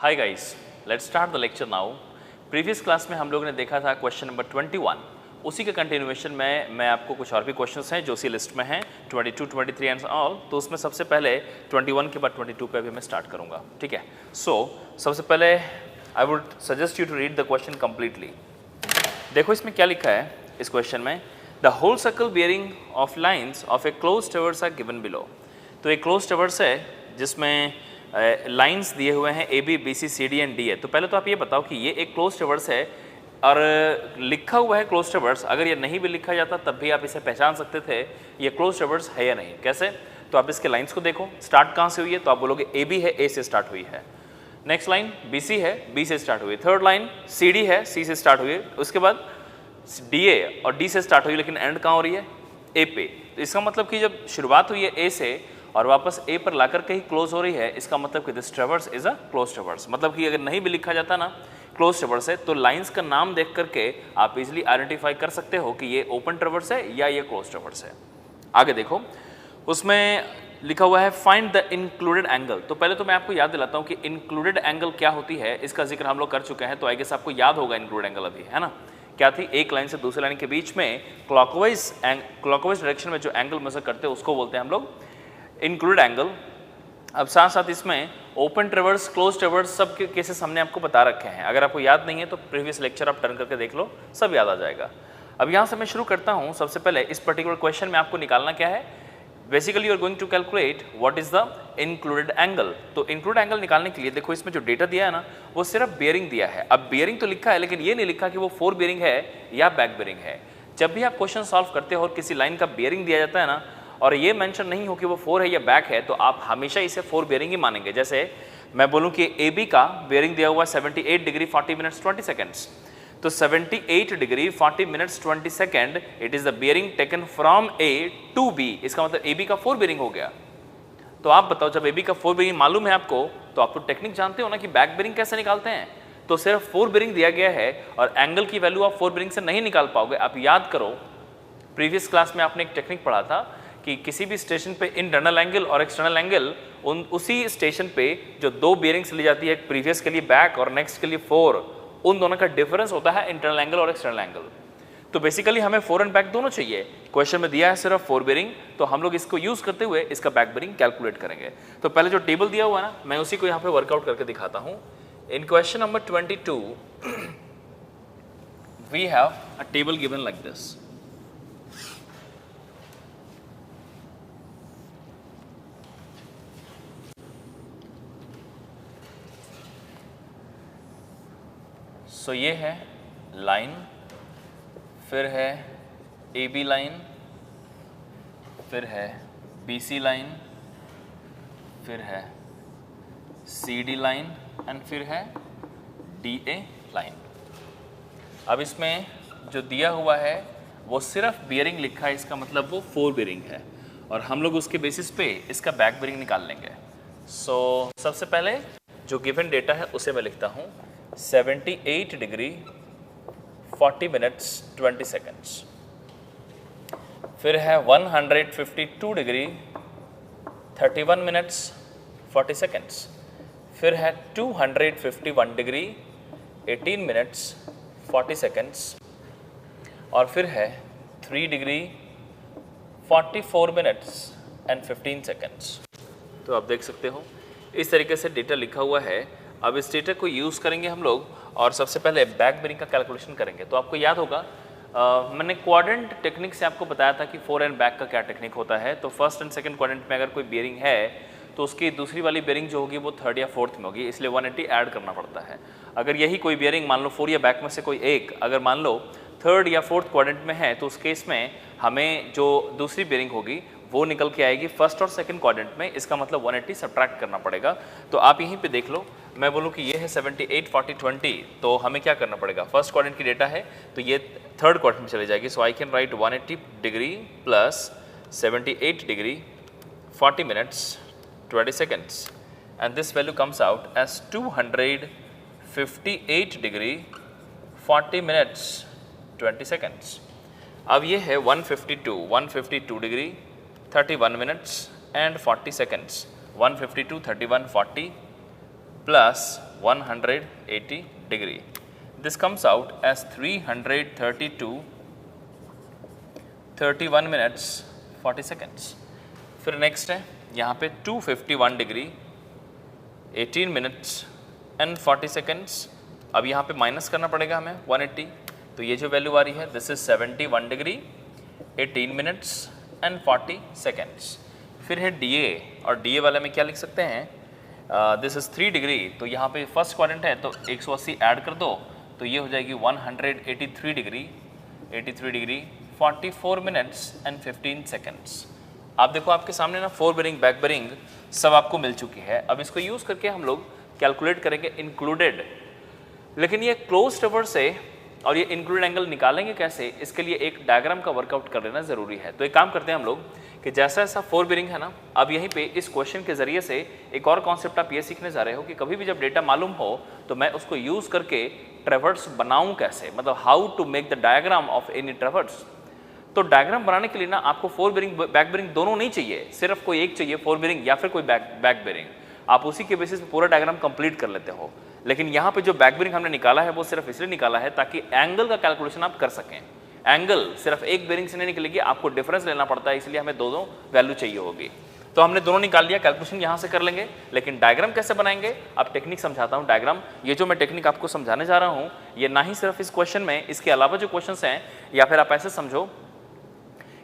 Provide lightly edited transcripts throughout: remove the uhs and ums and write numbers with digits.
Hi guys, let's start the lecture now. Previous class में हम लोगों ने देखा था क्वेश्चन नंबर 21। उसी के कंटिन्यूएशन में मैं आपको कुछ और भी क्वेश्चंस हैं जो उसी लिस्ट में हैं 22, 23 एंड ऑल। तो उसमें सबसे पहले 21 के बाद 22 पे भी मैं स्टार्ट करूंगा, ठीक है। सबसे पहले I would suggest you to read the question completely. देखो इसमें क्या लिखा है इस क्वेश्चन में, the whole circle bearing of lines of a close traverse are given below. तो एक क्लोज ट्रैवर्स है जिसमें लाइंस दिए हुए हैं A B B C C D and D है। तो पहले तो आप ये बताओ कि ये एक क्लोज ट्रैवर्स है और लिखा हुआ है क्लोज ट्रैवर्स। अगर ये नहीं भी लिखा जाता तब भी आप इसे पहचान सकते थे ये क्लोज ट्रैवर्स है या नहीं। कैसे? तो आप इसके लाइंस को देखो, स्टार्ट कहाँ से हुई है तो आप बोलोगे ए बी है, ए से स्टार्ट हुई है। नेक्स्ट लाइन बी सी है, बी से स्टार्ट हुई। थर्ड लाइन सी डी है, सी से स्टार्ट हुई। उसके बाद डी ए और डी से स्टार्ट हुई, लेकिन एंड कहाँ हो रही है? ए पे। तो इसका मतलब कि जब शुरुआत हुई है ए से और वापस ए पर लाकर के ही क्लोज हो रही है, इसका मतलब कि this traverse is a close traverse. मतलब कि अगर नहीं भी लिखा जाता ना क्लोज ट्रैवर्स है तो लाइंस का नाम देख करके आप इजीली आइडेंटिफाई कर सकते हो कि ये ओपन ट्रैवर्स है या ये क्लोज ट्रैवर्स है। आगे देखो, उसमें लिखा हुआ है फाइंड द इंक्लूडेड एंगल। तो पहले तो मैं आपको याद दिलाता हूँ कि इंक्लूडेड एंगल क्या होती है, इसका जिक्र हम लोग कर चुके हैं। तो आई गेस आपको याद होगा इंक्लूड एंगल अभी, है ना। क्या थी? एक लाइन से दूसरी लाइन के बीच में क्लॉकवाइज डायरेक्शन में जो एंगल मेजर करते हैं उसको बोलते हैं हम लोग इंक्लूडेड एंगल। अब साथ साथ इसमें ओपन ट्रैवर्स, क्लोज ट्रैवर्स सब के केसेस हमने आपको बता रखे हैं। अगर आपको याद नहीं है तो प्रीवियस लेक्चर आप टर्न करके देख लो, सब याद आ जाएगा। अब यहाँ से मैं शुरू करता हूँ। सबसे पहले इस पर्टिकुलर क्वेश्चन में आपको निकालना क्या है? Basically you are going to calculate what is the included angle. तो इंक्लूडेड एंगल निकालने के लिए देखो इसमें जो डेटा दिया है ना वो सिर्फ बियरिंग दिया है। अब बियरिंग तो लिखा है लेकिन ये नहीं लिखा कि वो फोर बियरिंग है या बैक बियरिंग है। जब भी आप क्वेश्चन सॉल्व करते हो और किसी लाइन का बियरिंग दिया जाता है ना और ये मेंशन नहीं हो कि वो फोर है या बैक है, तो आप हमेशा इसे फोर बियरिंग ही मानेंगे। जैसे मैं बोलूँ कि ए बी का बियरिंग दिया हुआ 78 डिग्री 40 मिनट्स 20 सेकेंड्स, तो 78 degree 40 minutes 20 second it is the bearing taken from A to B. इसका मतलब ए बी का फोर बियरिंग हो गया। तो आप बताओ, जब ए बी का फोर बियरिंग मालूम है आपको तो आप तो टेक्निक जानते हो ना कि बैक बियरिंग कैसे निकालते हैं। तो सिर्फ फोर बियरिंग दिया गया है और एंगल की वैल्यू आप फोर बियरिंग से नहीं निकाल पाओगे। आप याद करो प्रीवियस क्लास में आपने एक टेक्निक पढ़ा था कि किसी भी स्टेशन पे इंटरनल एंगल और एक्सटर्नल एंगल उसी स्टेशन पे जो दो बियरिंग्स ली जाती है, एक प्रीवियस के लिए बैक और नेक्स्ट के लिए फोर, उन दोनों का डिफरेंस होता है इंटरनल एंगल और एक्सटर्नल एंगल। तो बेसिकली हमें फोर एंड बैक दोनों चाहिए। क्वेश्चन में दिया है सिर्फ फोर बियरिंग, तो हम लोग इसको यूज करते हुए इसका बैक बियरिंग कैलकुलेट करेंगे। तो पहले जो टेबल दिया हुआ है ना मैं उसी को यहाँ पे वर्कआउट करके दिखाता हूँ। In question number 22 we have a table given like this. So ये है लाइन, फिर है ए बी लाइन, फिर है बी सी लाइन, फिर है सी डी लाइन एंड फिर है डी ए लाइन। अब इसमें जो दिया हुआ है वो सिर्फ बियरिंग लिखा है, इसका मतलब वो फोर बियरिंग है और हम लोग उसके बेसिस पे इसका बैक बियरिंग निकाल लेंगे। सबसे पहले जो गिवन डेटा है उसे मैं लिखता हूँ 78 डिग्री 40 मिनट्स 20 सेकेंड्स, फिर है 152 डिग्री 31 मिनट्स 40 सेकेंड्स, फिर है 251 डिग्री 18 मिनट्स 40 सेकेंड्स और फिर है 3 डिग्री 44 मिनट्स एंड 15 सेकेंड्स। तो आप देख सकते हो इस तरीके से डेटा लिखा हुआ है। अब इस डेटा को यूज़ करेंगे हम लोग और सबसे पहले बैक बियरिंग का कैलकुलेशन करेंगे। तो आपको याद होगा मैंने क्वाड्रेंट टेक्निक से आपको बताया था कि फोर एंड बैक का क्या टेक्निक होता है। तो फर्स्ट एंड सेकंड क्वाड्रेंट में अगर कोई बियरिंग है तो उसकी दूसरी वाली बियरिंग जो होगी वो थर्ड या फोर्थ में होगी, इसलिए 180 ऐड करना पड़ता है। अगर यही कोई बियरिंग मान लो फोर या बैक में से कोई एक अगर मान लो थर्ड या फोर्थ क्वाड्रेंट में है तो उस केस में हमें जो दूसरी बियरिंग होगी वो निकल के आएगी फर्स्ट और सेकंड क्वाड्रेंट में। इसका मतलब 180 सब्ट्रैक्ट करना पड़ेगा। तो आप यहीं पे देख लो, मैं बोलूँ कि ये है 78 40 20, तो हमें क्या करना पड़ेगा? फर्स्ट क्वाड्रेंट की डेटा है तो ये थर्ड क्वाड्रेंट में चली जाएगी। So I can write 180 degree plus 78 degree 40 minutes 20 seconds and this value comes out as 258 degree 40 minutes 20 seconds. अब ये है 152 degree 31 minutes and 40 seconds, 152 31 40 plus 180 degree. This comes out as 331 minutes 40 seconds. फिर next है यहाँ पे 251 degree 18 minutes and 40 seconds. अब यहाँ पे माइनस करना पड़ेगा हमें 180, तो ये जो वैल्यू आ रही है this is 71 degree 18 minutes and 40 seconds. फिर है DA, और DA वाले में क्या लिख सकते हैं, दिस इज 3 डिग्री, तो यहाँ पे फर्स्ट क्वाड्रेंट है तो 180 ऐड कर दो तो ये हो जाएगी 183 डिग्री 44 मिनट्स एंड 15 सेकेंड्स. आप देखो आपके सामने ना फोर बेरिंग बैक बेरिंग सब आपको मिल चुकी है. अब इसको यूज़ करके हम लोग कैलकुलेट करेंगे इंक्लूडेड, लेकिन ये क्लोज ट्रैवर्स है और ये इंक्लूडेड एंगल निकालेंगे कैसे, इसके लिए एक डायग्राम का वर्कआउट कर लेना ज़रूरी है. तो एक काम करते हैं हम लोग कि जैसा ऐसा फोर बेरिंग है ना, अब यहीं पे इस क्वेश्चन के ज़रिए से एक और कॉन्सेप्ट आप ये सीखने जा रहे हो कि कभी भी जब डेटा मालूम हो तो मैं उसको यूज़ करके ट्रैवर्स बनाऊँ कैसे, मतलब how to make the diagram of any traverse. तो डायग्राम बनाने के लिए ना आपको फोर बेरिंग बैक बेरिंग दोनों नहीं चाहिए, सिर्फ कोई एक चाहिए, फोर बेरिंग या फिर कोई बैक बेरिंग. आप उसी के बेसिस पे पूरा डायग्राम कंप्लीट कर लेते हो. लेकिन यहाँ पे जो बैक बेरिंग हमने निकाला है वो सिर्फ इसलिए निकाला है ताकि एंगल का कैलकुलेशन आप कर सकें. एंगल सिर्फ एक बेरिंग से नहीं निकलेगी, आपको डिफरेंस लेना पड़ता है, इसलिए हमें दोनों वैल्यू चाहिए होगी. तो हमने दोनों निकाल लिया, कैलकुलेशन यहाँ से कर लेंगे. लेकिन डायग्राम कैसे बनाएंगे, अब टेक्निक समझाता हूँ. डायग्राम ये जो मैं टेक्निक आपको समझाने जा रहा हूँ ये ना ही सिर्फ इस क्वेश्चन में, इसके अलावा जो क्वेश्चन हैं, या फिर आप ऐसे समझो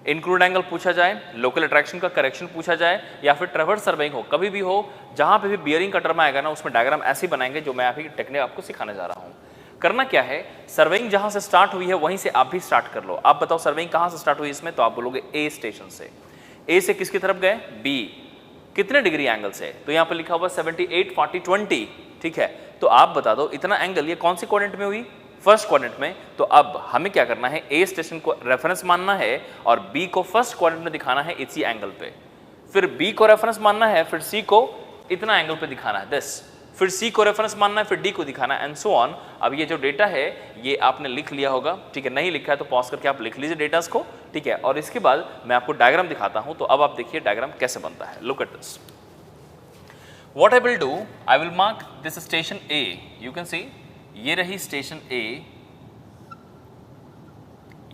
इंक्लूड एंगल पूछा जाए, लोकल अट्रैक्शन का करेक्शन पूछा जाए, या फिर ट्रैवर्स सर्वेइंग हो, कभी भी हो, जहाँ पे भी बियरिंग का टर्म आएगा ना उसमें डायग्राम ऐसे बनाएंगे जो मैं अभी टेक्निक आपको सिखाने जा रहा हूँ. करना क्या है, सर्वेइंग जहाँ से स्टार्ट हुई है वहीं से आप भी स्टार्ट कर लो. आप बताओ सर्वेइंग कहाँ से स्टार्ट हुई इसमें, तो आप बोलोगे ए स्टेशन से. ए से किसकी तरफ गए, बी. कितने डिग्री एंगल से, तो यहाँ पर लिखा हुआ 78 40 20. ठीक है, तो आप बता दो इतना एंगल ये कौन सी क्वाड्रेंट में हुई, फर्स्ट क्वाड्रेंट में. तो अब हमें क्या करना है, ए स्टेशन को रेफरेंस मानना है और बी को फर्स्ट क्वाड्रेंट में दिखाना है इसी एंगल पे. फिर बी को रेफरेंस मानना है, फिर सी को इतना एंगल पे दिखाना है दिस, फिर सी को रेफरेंस मानना है, फिर डी को दिखाना है, एंड सो ऑन. अब ये जो डेटा है ये आपने लिख लिया होगा. ठीक है, नहीं लिखा है तो पॉज करके आप लिख लीजिए डेटास को. ठीक है, और इसके बाद मैं आपको डायग्राम दिखाता हूं. तो अब आप देखिए डायग्राम कैसे बनता है. Look at this. What I will do, I will mark this station A. You can see ये रही स्टेशन ए,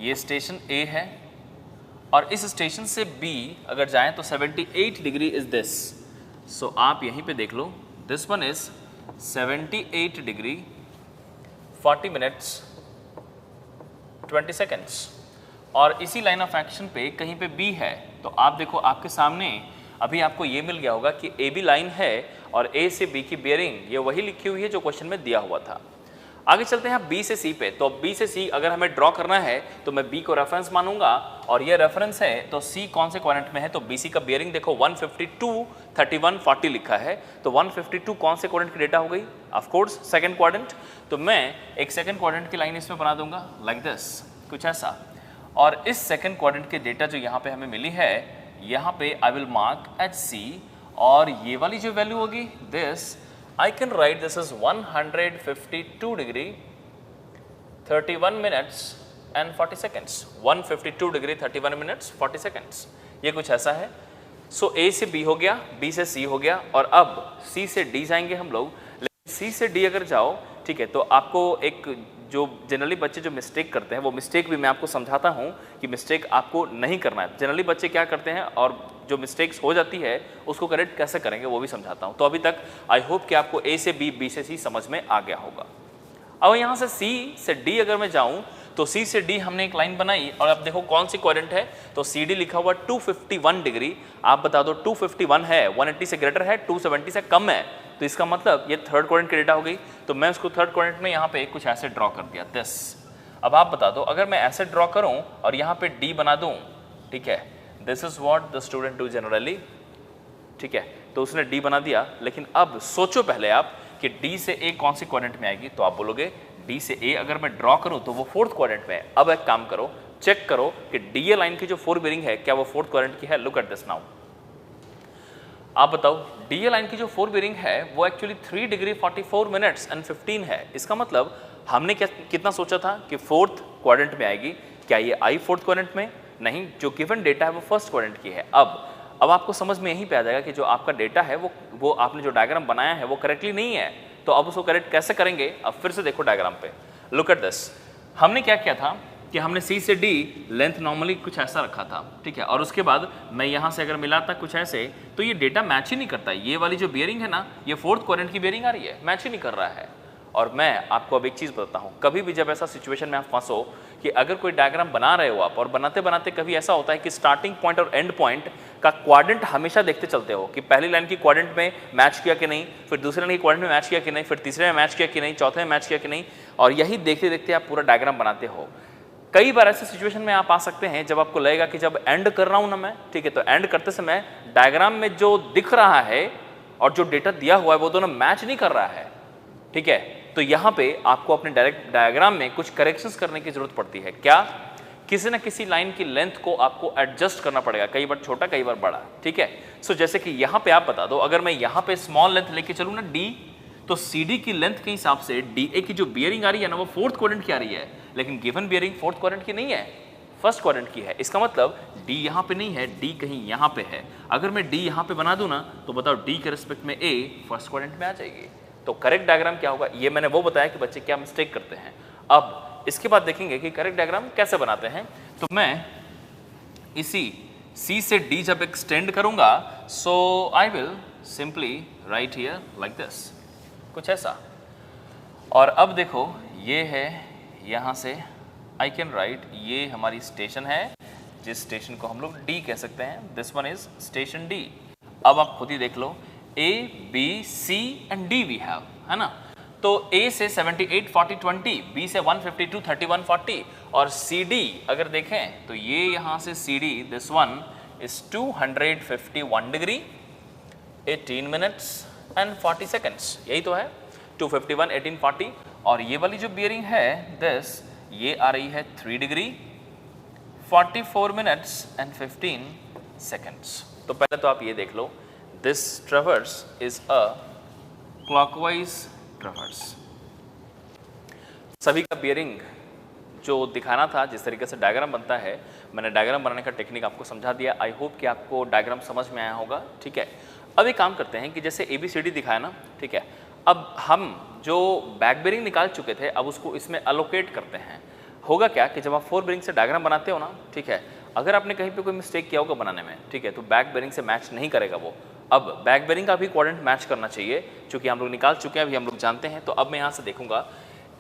ये स्टेशन ए है, और इस स्टेशन से बी अगर जाएं तो 78 डिग्री इज दिस. सो आप यहीं पे देख लो, this one is 78 degree 40 minutes 20 seconds. और इसी लाइन ऑफ एक्शन पे कहीं पे बी है, तो आप देखो आपके सामने अभी आपको ये मिल गया होगा कि ए बी लाइन है और ए से बी की बेयरिंग ये वही लिखी हुई है जो क्वेश्चन में दिया हुआ था. आगे चलते हैं बी से सी पे. तो बी से सी अगर हमें ड्रॉ करना है तो मैं बी को रेफरेंस मानूंगा, और ये रेफरेंस है तो सी कौन से क्वाड्रेंट में है, तो बीसी का बेयरिंग देखो 152 31 40 लिखा है, तो 152 कौन से क्वाड्रेंट की डेटा हो गई, ऑफ कोर्स सेकंड क्वाड्रेंट. तो मैं एक सेकंड क्वाड्रेंट की लाइन इसमें बना दूंगा लाइक दिस, कुछ ऐसा. और इस सेकंड क्वाड्रेंट की डेटा जो यहाँ पे हमें मिली है, यहाँ पे I will mark H C, और ये वाली जो वैल्यू होगी this, I can write this as 152 degree 31 minutes and 40 seconds. 152 degree 31 minutes 40 seconds. ये कुछ ऐसा है. सो A से B हो गया, B से C हो गया, और अब C से D जाएंगे हम लोग. लेकिन C से D अगर जाओ, ठीक है, तो आपको एक जो जनरली बच्चे जो मिस्टेक करते हैं वो मिस्टेक भी मैं आपको समझाता हूँ कि मिस्टेक आपको नहीं करना है. जनरली बच्चे क्या करते हैं और जो मिस्टेक्स हो जाती है उसको करेक्ट कैसे करेंगे वो भी समझाता हूँ. तो अभी तक आई होप कि आपको ए से बी, बी से सी समझ में आ गया होगा. अब यहाँ से सी से डी अगर मैं जाऊँ तो सी से डी हमने एक लाइन बनाई, और अब देखो कौन सी क्वाड्रेंट है, तो सी डी लिखा हुआ 251 डिग्री. आप बता दो 251 है, 180 से ग्रेटर है, 270 से कम है, तो इसका मतलब ये थर्ड क्वाड्रेंट की डेटा हो गई. तो मैं उसको थर्ड क्वाड्रेंट में यहाँ पे कुछ ऐसे ड्रॉ कर दिया दिस. अब आप बता दो अगर मैं ऐसे ड्रॉ करूँ और यहाँ पे डी बना दूँ, ठीक है, this is what the student do generally. ठीक है, तो उसने डी बना दिया. लेकिन अब सोचो पहले आप कि डी से ए कौन सी क्वाड्रेंट में आएगी, तो आप बोलोगे डी से ए अगर मैं ड्रॉ करूं तो वो फोर्थ क्वाड्रेंट में है. अब एक काम करो, चेक करो कि डी ए लाइन की जो फोर बेरिंग है क्या वो फोर्थ क्वाड्रेंट की है. Look at this now. आप बताओ डी ए लाइन की जो फोर बेरिंग है वो एक्चुअली 3 डिग्री 44 मिनट्स एंड 15 है. इसका मतलब हमने कितना सोचा था कि फोर्थ क्वाड्रेंट में आएगी. क्या ये आई फोर्थ क्वाड्रेंट में, नहीं, जो गिवन डेटा है वो फर्स्ट क्वाड्रेंट की है. अब आपको समझ में यहीं पे आ जाएगा कि जो आपका डेटा है वो आपने जो डायग्राम बनाया है वो करेक्टली नहीं है. तो अब उसको करेक्ट कैसे करेंगे, अब फिर से देखो डायग्राम पे, लुक एट दिस। हमने क्या किया था कि हमने C से D लेंथ नॉर्मली कुछ ऐसा रखा था, ठीक है, और उसके बाद मैं यहाँ से अगर मिलाता कुछ ऐसे, तो ये डेटा मैच ही नहीं करता। ये वाली जो बियरिंग है ना, ये 4th क्वाड्रेंट की बियरिंग आ रही है, मैच ही नहीं कर रहा है। और मैं आपको अब एक चीज़ बताता हूँ, कभी भी जब ऐसा सिचुएशन में आप फंसो कि अगर कोई डायग्राम बना रहे हो आप, और बनाते बनाते कभी ऐसा होता है कि स्टार्टिंग पॉइंट और एंड पॉइंट का क्वाड्रेंट हमेशा देखते चलते हो कि पहली लाइन की क्वाड्रेंट में मैच किया कि नहीं, फिर दूसरी लाइन की क्वाड्रेंट में मैच किया कि नहीं, फिर तीसरे में मैच किया कि नहीं, चौथे में मैच किया कि नहीं, और यही देखते देखते आप पूरा डायग्राम बनाते हो। कई बार ऐसे सिचुएशन में आप आ सकते हैं जब आपको लगेगा कि जब एंड कर रहा हूं ना मैं, ठीक है, तो एंड करते समय डायग्राम में जो दिख रहा है और जो डेटा दिया हुआ है वो दोनों मैच नहीं कर रहा है, ठीक है, तो यहां पे आपको अपने डायरेक्ट डायग्राम में कुछ करेक्शंस करने की जरूरत पड़ती है। क्या, किसी ना किसी लाइन की लेंथ को आपको एडजस्ट करना पड़ेगा, कई बार छोटा कई बार बड़ा, ठीक है। सो जैसे कि यहां पे आप बता दो, अगर मैं यहां पे स्मॉल लेंथ लेके चलूं ना D, तो CD की लेंथ के हिसाब से DA की जो बियरिंग आ रही है ना, वो 4th क्वाड्रेंट की आ रही है, लेकिन गिवन बियरिंग 4th क्वाड्रेंट की नहीं है, 1st क्वाड्रेंट की है। इसका मतलब D यहाँ पे नहीं है, D कहीं यहाँ पे है। अगर मैं D यहाँ पे बना दूं ना, तो बताओ D के रिस्पेक्ट में A 1st क्वाड्रेंट में आ जाएगी। तो करेक्ट डायग्राम क्या होगा, ये मैंने वो बताया कि बच्चे क्या मिस्टेक करते हैं। अब इसके बाद देखेंगे कि करेक्ट डायग्राम कैसे बनाते हैं। तो मैं इसी C से D जब एक्सटेंड करूंगा, so I will simply write here like this, कुछ ऐसा। और अब देखो ये है, यहाँ से आई कैन राइट, ये हमारी स्टेशन है, जिस स्टेशन को हम लोग D कह सकते हैं, this one is station D। अब आप खुद ही देख लो, A, B, C and D we have, है ना। तो A से 78, 40, 20, B से 152, 31, 40 और CD अगर देखें तो ये यहाँ से CD, this one is 251 degree 18 minutes and 40 seconds, यही तो है 251, 18, 40। और ये वाली जो बियरिंग है दिस, ये आ रही है 3 डिग्री 44 मिनट्स एंड 15 सेकेंड्स। तो पहले तो आप ये देख लो, this traverse is a clockwise traverse. सभी का बियरिंग जो दिखाना था, जिस तरीके से डायग्राम बनता है, मैंने डायग्राम बनाने का टेक्निक आपको समझा दिया। आई होप कि आपको डायग्राम समझ में आया होगा, ठीक है। अब एक काम करते हैं कि जैसे ABCD दिखाया ना, ठीक है, अब हम जो बैक बेरिंग निकाल चुके थे, अब उसको इसमें अलोकेट करते हैं। होगा क्या कि जब आप 4 बेरिंग से डायग्राम बनाते हो ना, ठीक है, अगर आपने कहीं पे कोई मिस्टेक किया होगा बनाने में, ठीक है, तो बैक बेरिंग से मैच नहीं करेगा वो। अब बैक बेरिंग का भी क्वाड्रेंट मैच करना चाहिए, क्योंकि हम लोग निकाल चुके हैं, अभी हम लोग जानते हैं। तो अब मैं यहाँ से देखूंगा,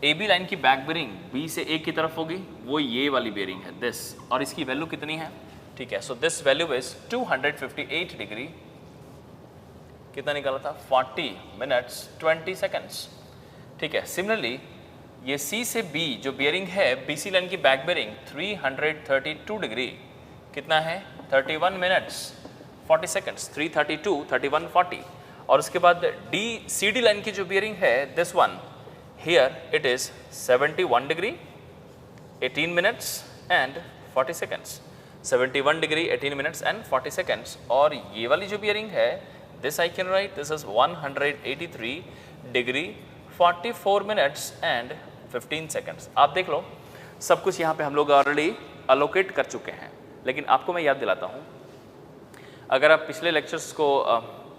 AB लाइन की बैक बेरिंग B से A की तरफ होगी, वो ये वाली बेरिंग है दिस, और इसकी वैल्यू कितनी है, ठीक है। So this value is 258 degree, कितना निकाला था, 40 मिनट्स 20 सेकेंड्स, ठीक है। सिमिलरली ये C से B जो बियरिंग है, BC लाइन की बैक बेरिंग 332 डिग्री, कितना है 31 मिनट्स 40 सेकेंड्स, 332, 31, 40। और उसके बाद CD लाइन की जो बियरिंग है, this one here it is 71 degree 18 minutes and 40 seconds, 71 degree 18 minutes and 40 seconds. और ये वाली जो बियरिंग है, this I can right, this is 183 degree 44 minutes and 15 seconds. आप देख लो, सब कुछ यहाँ पे हम लोग ऑलरेडी अलोकेट कर चुके हैं। लेकिन आपको मैं याद दिलाता हूँ, अगर आप पिछले लेक्चर्स को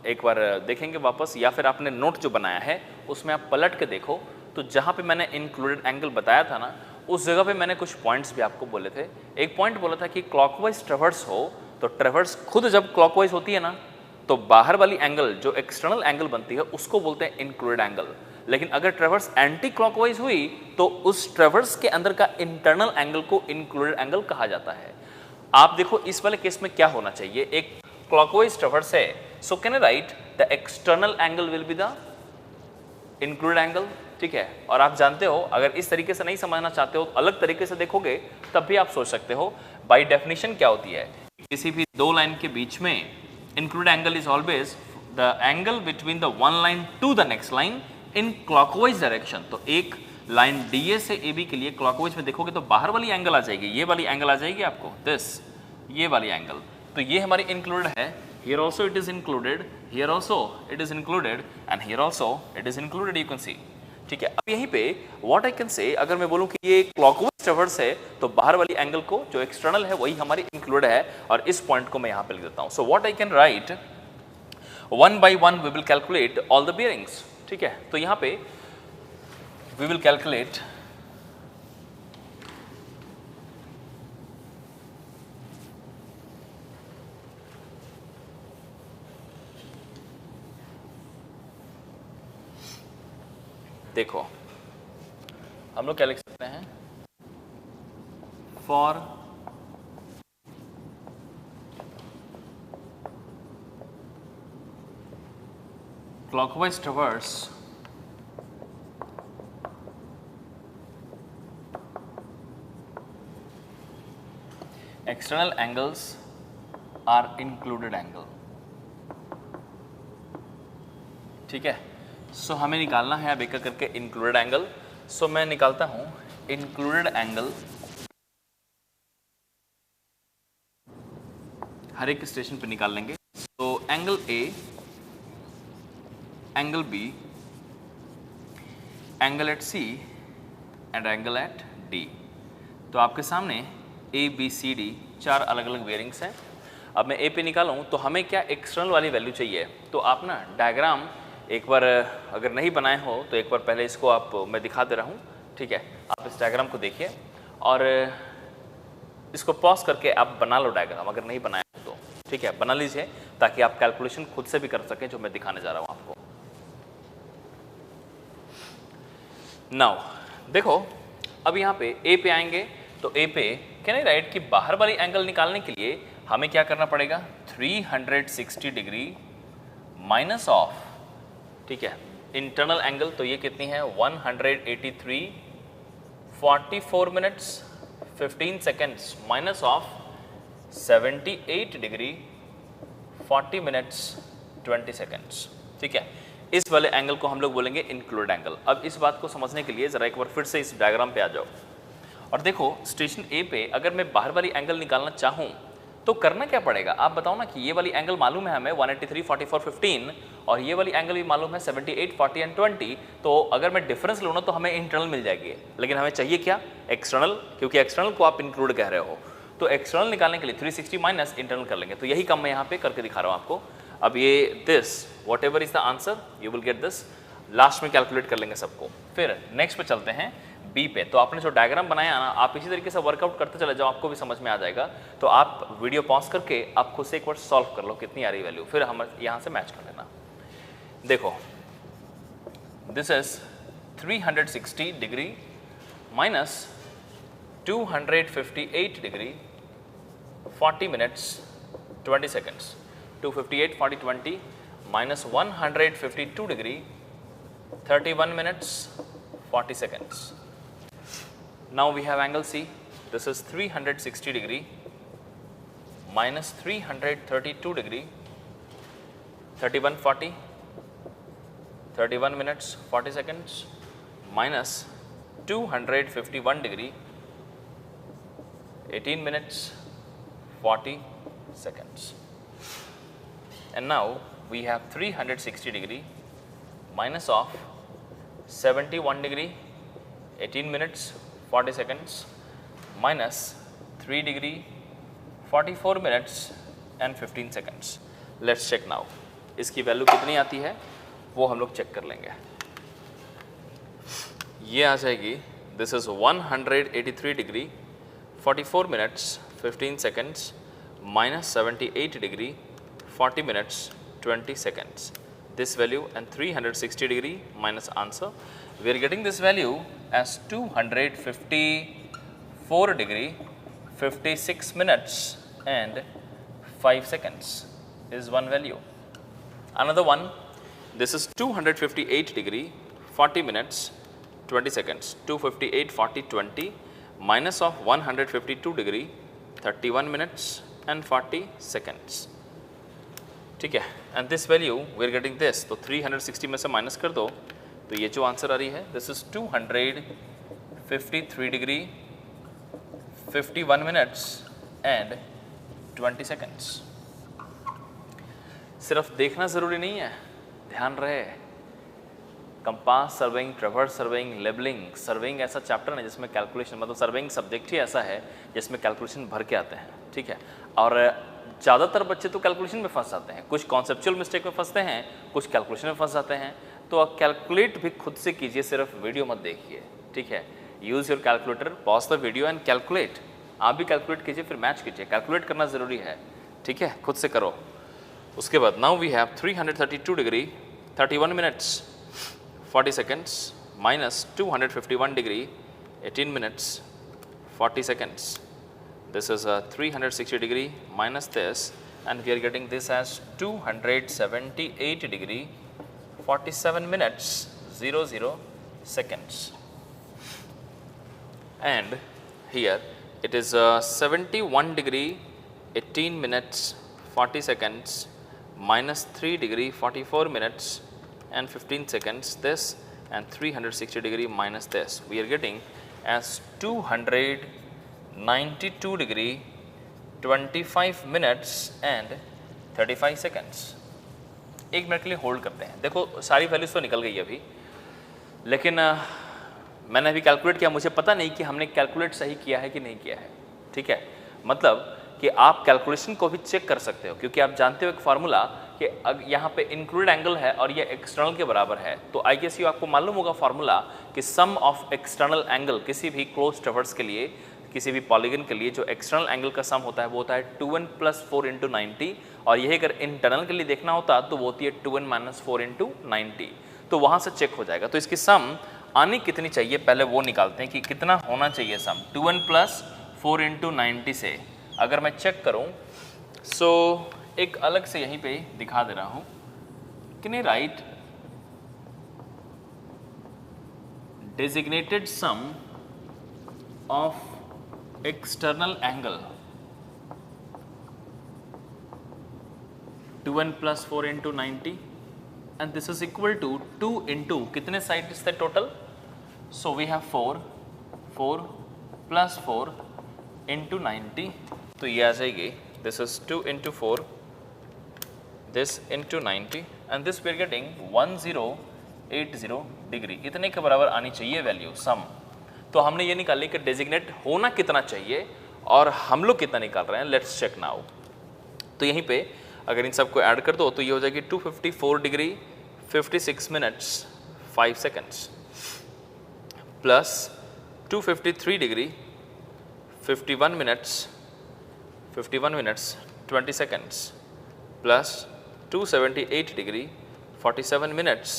एक बार देखेंगे वापस, या फिर आपने नोट जो बनाया है उसमें आप पलट के देखो, तो जहाँ पे मैंने इंक्लूडेड एंगल बताया था ना, उस जगह पे मैंने कुछ पॉइंट्स भी आपको बोले थे। एक पॉइंट बोला था कि क्लॉकवाइज ट्रैवर्स हो, तो ट्रैवर्स खुद जब क्लॉकवाइज होती है ना, तो बाहर वाली एंगल जो एक्सटर्नल एंगल बनती है उसको बोलते हैं इंक्लूडेड एंगल। लेकिन अगर ट्रैवर्स एंटी क्लॉकवाइज हुई, तो उस ट्रैवर्स के अंदर का इंटरनल एंगल को इंक्लूडेड एंगल कहा जाता है। आप देखो इस वाले केस में क्या होना चाहिए, एक क्लॉकवाइज ट्रैवर्स है, so can I write the external angle will be the included angle, ठीक है। और आप जानते हो, अगर इस तरीके से नहीं समझना चाहते हो, अलग तरीके से देखोगे तब भी आप सोच सकते हो। बाय डेफिनेशन क्या होती है, किसी भी दो लाइन के बीच में included angle is always the angle between the one line to the next line in clockwise direction. तो एक लाइन DA से AB के लिए क्लॉकवाइज में देखोगे तो बाहर वाली एंगल आ जाएगी, ये वाली एंगल आ जाएगी आपको, दिस, ये वाली एंगल। तो ये हमारी इंक्लूडेड है, here also it is included, here also it is included and here also it is included, you can see, ठीक है। अब यहीं पे what I can say, अगर मैं बोलूं कि ये क्लॉकवाइज ट्रैवर्स है, तो बाहर वाली एंगल को जो एक्सटर्नल है वही हमारी इंक्लूडेड है, और इस पॉइंट को मैं यहाँ पे लिख देता हूँ। So what I can write, one by one we will calculate all the bearings, ठीक है, तो यहाँ पे वी विल कैलकुलेट देखो हम लोग क्या लिख सकते हैं, for clockwise traverse external angles are included angle. ठीक है, सो हमें निकालना है अब एक करके इंक्लूडेड एंगल। सो मैं निकालता हूं इंक्लूडेड एंगल हर एक स्टेशन पे निकाल लेंगे। तो angle A, angle B, angle at C and angle at D. तो आपके सामने ए बी सी डी 4 अलग अलग बेयरिंग्स हैं। अब मैं ए पे निकालूं तो हमें क्या एक्सटर्नल वाली वैल्यू चाहिए। तो आप ना डायग्राम एक बार अगर नहीं बनाए हो तो एक बार पहले इसको आप मैं दिखा दे रहा हूँ। ठीक है, आप इस डायग्राम को देखिए और इसको पॉज करके आप बना लो डायग्राम, अगर नहीं बनाया हो तो। ठीक है, बना लीजिए ताकि आप कैलकुलेशन खुद से भी कर सकें जो मैं दिखाने जा रहा हूँ आपको। नाउ देखो, अब यहाँ पे ए पे आएंगे तो ए पे कैन आई राइट कि बाहर वाली एंगल निकालने के लिए हमें क्या करना पड़ेगा, 360 डिग्री माइनस ऑफ, ठीक है, इंटरनल एंगल। तो ये कितनी है 183, 44 minutes 15 seconds minus of 78 degree 40 minutes 20 seconds. ठीक है, इस वाले एंगल को हम लोग बोलेंगे इंक्लूडेड एंगल। अब इस बात को समझने के लिए जरा एक बार फिर से इस डायग्राम पे आ जाओ और देखो स्टेशन ए पे अगर मैं बाहर वाली एंगल निकालना चाहूँ तो करना क्या पड़ेगा, आप बताओ ना। कि ये वाली एंगल मालूम है हमें 183, 44, 15 और ये वाली एंगल भी मालूम है 78, 40 एंड 20। तो अगर मैं डिफरेंस लूँ ना तो हमें इंटरनल मिल जाएगी, लेकिन हमें चाहिए क्या, एक्सटर्नल, क्योंकि एक्सटर्नल को आप इंक्लूड कह रहे हो। तो एक्सटर्नल निकालने के लिए 360 माइनस इंटरनल कर लेंगे। तो यही काम मैं यहाँ पे करके दिखा रहा हूँ आपको। अब ये this what ever is the answer you will get this, last में कैलकुलेट कर लेंगे सबको। फिर नेक्स्ट पे चलते हैं बी पे। तो आपने जो डायग्राम बनाया ना, आप इसी तरीके से वर्कआउट करते चले जाओ, आपको भी समझ में आ जाएगा। तो आप वीडियो पॉज करके आप खुद से एक बार सॉल्व कर लो कितनी आ रही वैल्यू, फिर हम यहाँ से मैच कर लेना। देखो this is 360 degree minus 258 degree 40 minutes 20 seconds, 258, 40, 20 minus 152 degree 31 minutes 40 seconds. Now we have angle C. This is 360 degree minus 332 degree 31, 40, 31 minutes 40 seconds minus 251 degree 18 minutes 40 seconds. And now we have 360 degree minus of 71 degree 18 minutes 40 seconds minus 3 degree 44 minutes and 15 seconds. Let's check now. इसकी value कितनी आती है वो हम लोग check कर लेंगे। ये आ जाएगी, this is 183 degree 44 minutes 15 seconds minus 78 degree 40 minutes 20 seconds. This value and 360 degree minus answer. We are getting this value as 254 degree 56 minutes and 5 seconds is one value. Another one, this is 258 degree 40 minutes 20 seconds. 258, 40, 20 minus of 152 degree 31 minutes and 40 seconds. ठीक है, and this value we are getting this. तो 360 में से minus कर दो तो ये जो आंसर आ रही है this is 253 degree 51 minutes and 20 seconds. सिर्फ देखना ज़रूरी नहीं है, ध्यान रहे। Compass surveying, traverse surveying, labelling surveying ऐसा चैप्टर है जिसमें कैलकुलेशन, मतलब सर्वेइंग सब्जेक्ट ही ऐसा है जिसमें कैलकुलेशन भर के आते हैं। ठीक है, और ज़्यादातर बच्चे तो कैलकुलेशन में फंस जाते हैं, कुछ कॉन्सेप्चुअल मिस्टेक में फंसते हैं, कुछ कैलकुलेशन में फंस जाते हैं। तो कैलकुलेट भी खुद से कीजिए, सिर्फ वीडियो मत देखिए, ठीक है। Use your calculator, pause the video and calculate. आप भी कैलकुलेट कीजिए, फिर मैच कीजिए, कैलकुलेट करना ज़रूरी है, ठीक है, खुद से करो। उसके बाद now we have 332 degree 31 minutes 40 seconds minus 251 degree 18 minutes 40 seconds. This is a 360 degree minus this, and we are getting this as 278 degree 47 minutes 00 seconds. And here it is 71 degree 18 minutes 40 seconds minus 3 degree 44 minutes and 15 seconds this, and 360 degree minus this. We are getting as 292 degree 25 minutes and 35 seconds. एक minute के लिए hold करते हैं। देखो सारी values तो निकल गई अभी, लेकिन मैंने अभी कैलकुलेट किया, मुझे पता नहीं कि हमने कैलकुलेट सही किया है कि नहीं किया है, ठीक है। मतलब कि आप कैलकुलेशन को भी चेक कर सकते हो, क्योंकि आप जानते हो एक फार्मूला कि यहाँ पे इंक्लूड एंगल है और ये एक्सटर्नल के बराबर है, तो आई गेस यू आपको मालूम होगा फार्मूला कि सम ऑफ एक्सटर्नल एंगल, किसी भी क्लोज ट्रैवर्स के लिए, किसी भी पॉलीगन के लिए जो एक्सटर्नल एंगल का सम होता है वो होता है 2n + 4 × 90, और यही अगर इंटरनल के लिए देखना होता तो वो होती है 2n - 4 × 90, तो वहाँ से चेक हो जाएगा। तो इसकी सम आनी कितनी चाहिए, पहले वो निकालते हैं कि कितना होना चाहिए सम 2n + 4 × 90 से। अगर मैं चेक करूं सो एक अलग से यहीं पे दिखा दे रहा हूं, can I write designated sum of external angle 2n + 4 × 90 and this is equal to 2 × कितने साइड्स थे टोटल, सो वी हैव 4 + 4 × 90, तो ये आ जाएगी this is 2 × 4 this × 90 and this we are getting 1080 degree, इतने के बराबर आनी चाहिए वैल्यू सम। तो हमने ये निकाली कि डेजिग्नेट होना कितना चाहिए और हम लोग कितना निकाल रहे हैं, लेट्स चेक नाउ। तो यहीं पे अगर इन सबको ऐड कर दो तो ये हो जाएगी 254 degree 56 minutes 5 seconds plus 253 degree 51 minutes 20 seconds plus 278 degree 47 minutes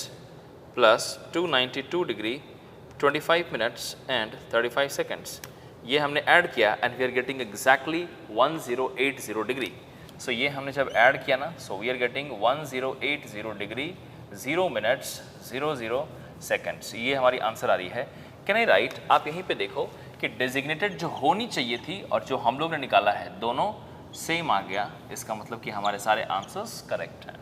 plus 292 degree 25 minutes and 35 seconds. ये हमने ऐड किया and we are getting exactly 1080 degree. So ये हमने जब ऐड किया ना, so we are getting 1080 degree 0 minutes 00 seconds, ये हमारी आंसर आ रही है। कैन आई राइट, आप यहीं पे देखो कि डेजिग्नेटेड जो होनी चाहिए थी और जो हम लोग ने निकाला है दोनों सेम आ गया, इसका मतलब कि हमारे सारे आंसर्स करेक्ट हैं।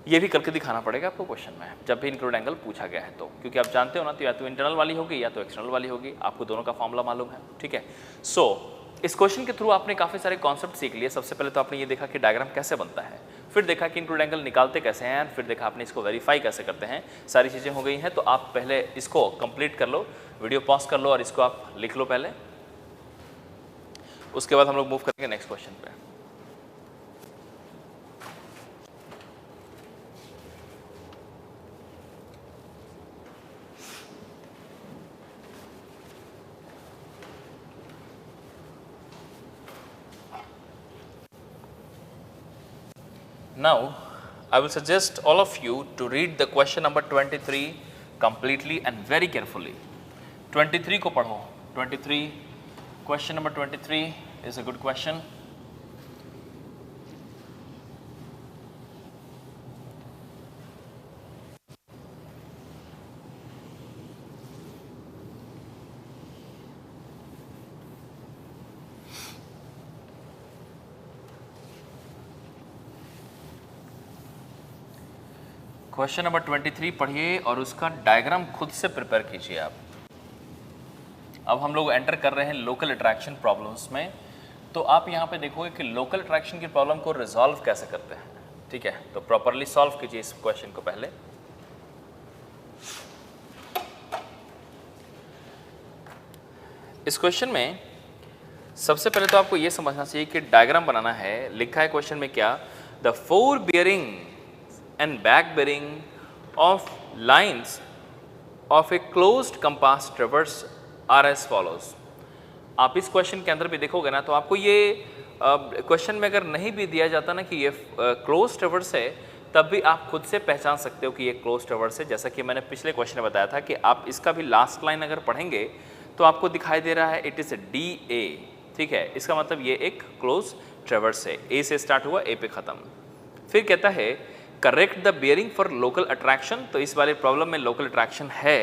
ये भी करके दिखाना पड़ेगा आपको क्वेश्चन में जब भी इंक्लूड एंगल पूछा गया है, तो क्योंकि आप जानते हो ना, तो या तो इंटरनल वाली होगी या तो एक्सटर्नल वाली होगी, आपको दोनों का फॉर्मूला मालूम है, ठीक है। सो इस क्वेश्चन के थ्रू आपने काफ़ी सारे कॉन्सेप्ट सीख लिए। सबसे पहले तो आपने ये देखा कि डायग्राम कैसे बनता है, फिर देखा कि इंक्लूड एंगल निकालते कैसे हैं, फिर देखा आपने इसको वेरीफाई कैसे करते हैं। सारी चीज़ें हो गई हैं, तो आप पहले इसको कंप्लीट कर लो, वीडियो पॉज कर लो और इसको आप लिख लो पहले, उसके बाद हम लोग मूव करेंगे नेक्स्ट क्वेश्चन पे। Now, I will suggest all of you to read the question number 23 completely and very carefully. 23 को पढ़ो। 23, question number 23 is a good question. Question number 23 पढ़िए और उसका डायग्राम खुद से प्रिपेयर कीजिए आप। अब हम लोग एंटर कर रहे हैं लोकल अट्रैक्शन प्रॉब्लम्स में, तो आप यहाँ पे देखोगे कि लोकल अट्रैक्शन की प्रॉब्लम को रिजॉल्व कैसे करते हैं, ठीक है। तो प्रॉपरली सॉल्व कीजिए इस क्वेश्चन को पहले। इस क्वेश्चन में सबसे पहले तो आपको ये समझना चाहिए कि डायग्राम बनाना है। लिखा है क्वेश्चन में क्या, the fore bearing and back bearing of lines of a closed compass traverse are as follows. आप इस क्वेश्चन के अंदर भी देखोगे ना तो आपको ये क्वेश्चन में अगर नहीं भी दिया जाता ना कि ये क्लोज ट्रैवर्स है, तब भी आप खुद से पहचान सकते हो कि ये क्लोज ट्रैवर्स है। जैसा कि मैंने पिछले क्वेश्चन में बताया था कि आप इसका भी लास्ट लाइन अगर पढ़ेंगे तो आपको दिखाई दे रहा है इट इज़ डी ए, ठीक है। इसका मतलब ये एक क्लोज ट्रैवर्स है, ए से स्टार्ट हुआ ए पे ख़त्म। फिर कहता है correct the bearing for local attraction, तो इस वाले प्रॉब्लम में लोकल अट्रैक्शन है,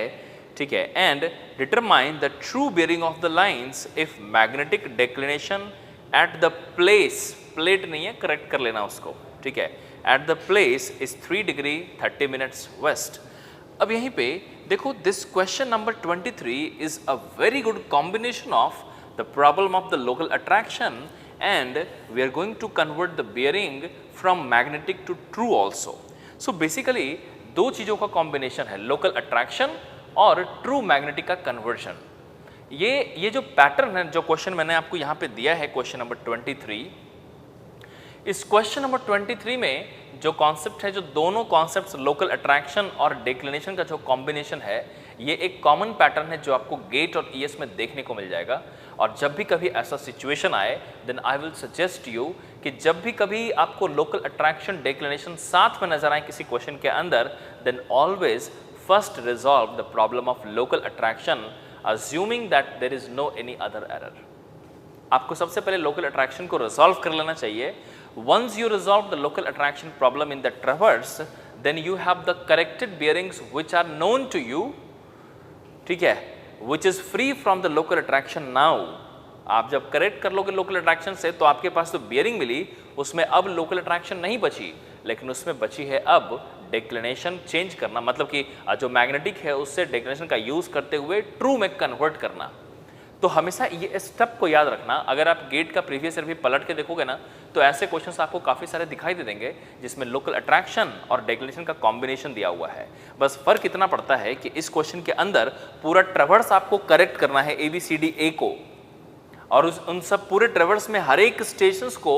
ठीक है। And determine the true bearing of the lines if magnetic declination at the place, plate नहीं है, करेक्ट कर लेना उसको, ठीक है, at the place is 3 degree 30 minutes west. अब यहीं पे देखो this question number 23 is a very good combination of the problem of the local attraction and we are going to convert the bearing from magnetic to true also. So basically दो चीज़ों का combination है, local attraction और true magnetic का conversion. ये जो pattern है, जो क्वेश्चन मैंने आपको यहाँ पे दिया है क्वेश्चन नंबर 23, इस क्वेश्चन नंबर 23 में जो कॉन्सेप्ट है, जो दोनों कॉन्सेप्ट्स लोकल अट्रैक्शन और डिक्लिनेशन का जो कॉम्बिनेशन है, ये एक कॉमन पैटर्न है जो आपको गेट और ईएस में देखने को मिल जाएगा। और जब भी कभी ऐसा सिचुएशन आए then I will suggest you कि जब भी कभी आपको लोकल अट्रैक्शन डिक्लिनेशन साथ में नजर आए किसी क्वेश्चन के अंदर, then always first resolve the problem of local attraction assuming that there is no any other error. आपको सबसे पहले लोकल अट्रैक्शन को रिजॉल्व कर लेना चाहिए। Once you resolve the local attraction problem in the traverse, then you have the corrected bearings which are known to you, ठीक है, which is free from the local attraction now। आप जब correct कर लोगे local attraction से तो आपके पास तो बियरिंग मिली, उसमें अब लोकल अट्रैक्शन नहीं बची, लेकिन उसमें बची है अब डिक्लिनेशन चेंज करना, मतलब कि जो मैग्नेटिक है उससे डिक्लिनेशन का यूज करते हुए ट्रू में कन्वर्ट करना। तो हमेशा ये स्टेप को याद रखना। अगर आप गेट का प्रीवियस ईयर भी पलट के देखोगे ना तो ऐसे क्वेश्चंस आपको काफ़ी सारे दिखाई दे देंगे जिसमें लोकल अट्रैक्शन और डिक्लिनेशन का कॉम्बिनेशन दिया हुआ है। बस फर्क इतना पड़ता है कि इस क्वेश्चन के अंदर पूरा ट्रैवर्स आपको करेक्ट करना है ABCD को, और उन सब पूरे ट्रैवर्स में हर एक स्टेशंस को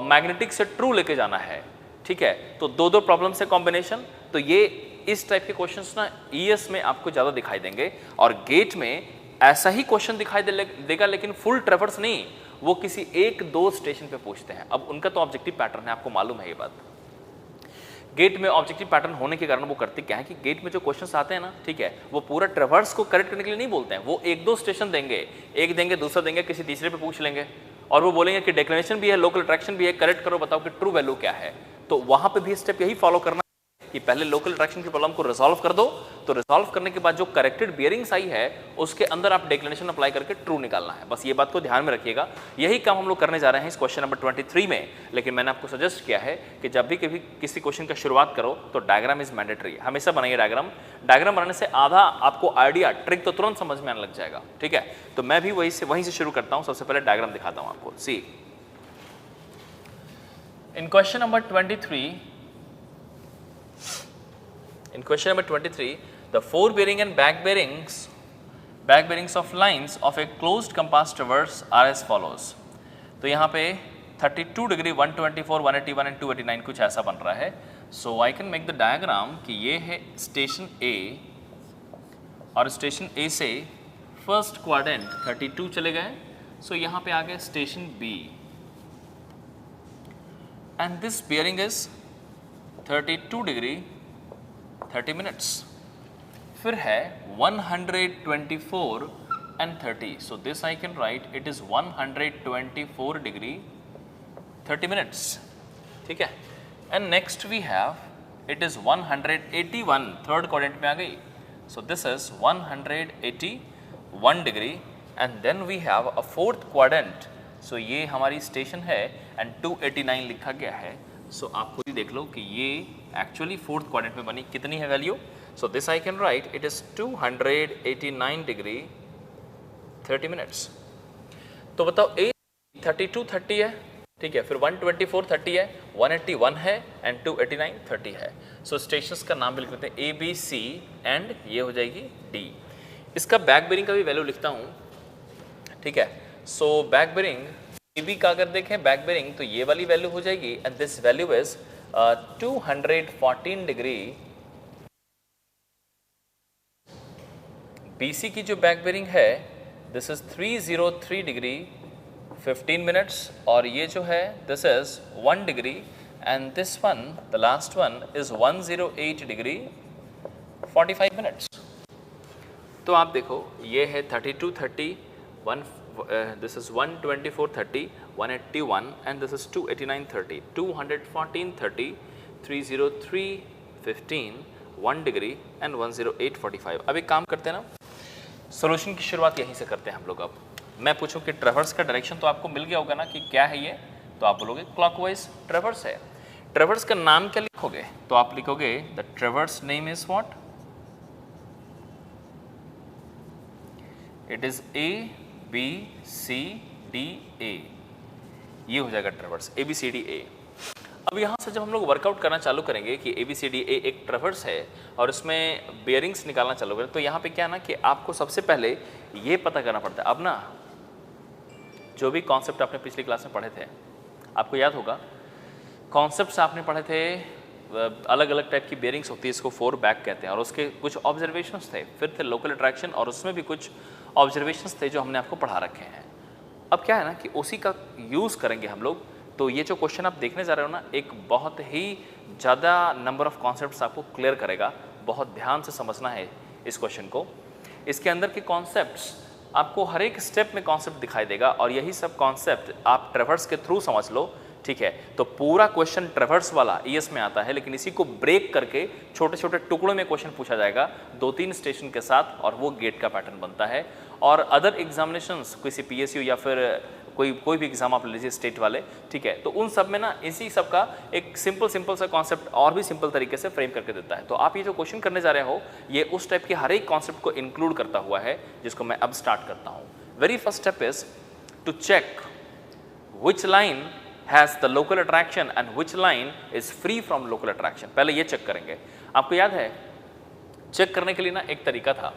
मैग्नेटिक से ट्रू लेके जाना है, ठीक है। तो दो प्रॉब्लम से कॉम्बिनेशन, तो ये इस टाइप के क्वेश्चंस ना ES में आपको ज़्यादा दिखाई देंगे, और गेट में ऐसा ही क्वेश्चन दिखाई देगा लेकिन फुल ट्रैवर्स नहीं, वो किसी एक दो स्टेशन पे पूछते हैं। अब उनका तो ऑब्जेक्टिव पैटर्न है, आपको मालूम है ये बात। गेट में ऑब्जेक्टिव पैटर्न होने के कारण वो करते क्या है कि गेट में जो क्वेश्चंस आते हैं ना, ठीक है, वो पूरा ट्रैवर्स को करेक्ट करने के लिए नहीं बोलते हैं, वो एक दो स्टेशन देंगे, एक देंगे, दूसरा देंगे, किसी तीसरे पे पूछ लेंगे, और वो बोलेंगे कि डिक्लिनेशन भी है, लोकल अट्रैक्शन भी है, करेक्ट करो, बताओ कि ट्रू वैल्यू क्या है। तो वहां पे भी स्टेप यही फॉलो करना कि पहले लोकल अट्रैक्शन की प्रॉब्लम को रिजॉल्व कर दो, तो रिजॉल्व करने के बाद जो करेक्टेड बियरिंग्स आई है उसके अंदर आप डिक्लिनेशन अप्लाई करके ट्रू निकालना है। बस ये बात को ध्यान में रखिएगा, यही काम हम लोग करने जा रहे हैं इस क्वेश्चन नंबर 23 में। लेकिन मैंने आपको सजेस्ट किया है कि जब भी कभी किसी क्वेश्चन का शुरुआत करो तो डायग्राम इज मैंडेटरी, हमेशा बनाइए डायग्राम। डायग्राम बनाने से आधा आपको आइडिया, ट्रिक तो तुरंत समझ में आने लग जाएगा, ठीक है। तो मैं भी वहीं से शुरू करता हूँ। सबसे पहले डायग्राम दिखाता हूँ आपको। सी इन question number 23, in question number 23, the fore bearing and back bearings of lines of a closed compass traverse are as follows। तो यहाँ पे 32 डिग्री 124 181 एंड 289 कुछ ऐसा बन रहा है। So I can make the diagram कि ये है स्टेशन A, और स्टेशन A से फर्स्ट क्वाड्रेंट 32 चले गए, सो यहाँ पे आ गए station B, and this bearing is 32 degree 30 minutes. फिर है 124 and 30, so this I can write it is 124 degree 30 minutes, ठीक है। And next we have it is 181, third quadrant में आ गई, सो this is 181 degree, and then we have a fourth quadrant, so ये हमारी station है एंड 289 लिखा गया है। सो आप खुद ही देख लो कि ये एक्चुअली फोर्थ क्वाड्रेंट में बनी, कितनी है value. So this I can write it is 289 degree 30 minutes. तो बताओ A 32 30 है, ठीक है, फिर 124 30 है, 181 है एंड 289 30 है। सो स्टेशंस का नाम भी लिख लेते हैं ABC एंड ये हो जाएगी D। इसका बैक बेरिंग का भी वैल्यू लिखता हूँ, ठीक है। सो बैक बेरिंग AB का अगर देखें बैक बेरिंग तो ये वाली वैल्यू हो जाएगी, and this value is 214 degree BC की जो बैक बेरिंग है दिस इज 303 डिग्री 15 मिनट्स, और ये जो है this is 1 degree, and this one the last one is 108 degree 45 minutes. तो आप देखो ये है 3230, this is 12430, 181, and this is 28930, 21430, 30315, 1 degree and 10845। अब एक काम करते हैं ना, सॉल्यूशन की शुरुआत यहीं से करते हैं हम लोग। अब मैं पूछूं कि ट्रेवर्स का डायरेक्शन तो आपको मिल गया होगा ना कि क्या है ये, तो आप बोलोगे क्लॉकवाइज ट्रेवर्स है। ट्रेवर्स का नाम क्या लिखोगे, तो आप लिखोगे the ट्रेवर्स name is what, it is ABCDA, ये हो जाएगा ट्रेवर्स ABCDA। अब यहाँ से जब हम लोग वर्कआउट करना चालू करेंगे कि ABCDA एक ट्रेवर्स है और इसमें बेयरिंग्स निकालना चालू करें, तो यहाँ पे क्या है ना कि आपको सबसे पहले ये पता करना पड़ता है। अब ना जो भी कॉन्सेप्ट आपने पिछली क्लास में पढ़े थे, आपको याद होगा कॉन्सेप्ट्स आपने पढ़े थे, अलग अलग टाइप की बेयरिंग्स होती है, इसको 4 बैक कहते हैं, और उसके कुछ ऑब्जर्वेशंस थे, फिर थे लोकल अट्रैक्शन, और उसमें भी कुछ ऑब्जर्वेशंस थे जो हमने आपको पढ़ा रखे हैं। अब क्या है ना कि उसी का यूज़ करेंगे हम लोग। तो ये जो क्वेश्चन आप देखने जा रहे हो ना, एक बहुत ही ज़्यादा नंबर ऑफ कॉन्सेप्ट्स आपको क्लियर करेगा, बहुत ध्यान से समझना है इस क्वेश्चन को। इसके अंदर के कॉन्सेप्ट्स आपको हर एक स्टेप में कॉन्सेप्ट दिखाई देगा, और यही सब कॉन्सेप्ट आप ट्रेवर्स के थ्रू समझ लो, ठीक है। तो पूरा क्वेश्चन ट्रेवर्स वाला ईएस में आता है, लेकिन इसी को ब्रेक करके छोटे छोटे टुकड़ों में क्वेश्चन पूछा जाएगा 2-3 स्टेशन के साथ, और वो गेट का पैटर्न बनता है। और अदर एग्जामिनेशंस, किसी PSU या फिर कोई भी एग्जाम आप ले लीजिए स्टेट वाले, ठीक है, तो उन सब में ना इसी सब का एक सिंपल सा कॉन्सेप्ट और भी सिंपल तरीके से फ्रेम करके देता है। तो आप ये जो क्वेश्चन करने जा रहे हो, ये उस टाइप के हर एक कॉन्सेप्ट को इंक्लूड करता हुआ है, जिसको मैं अब स्टार्ट करता हूँ। Very first step is to check which line has the local attraction and which line is free from local attraction. पहले ये चेक करेंगे। आपको याद है चेक करने के लिए ना एक तरीका था,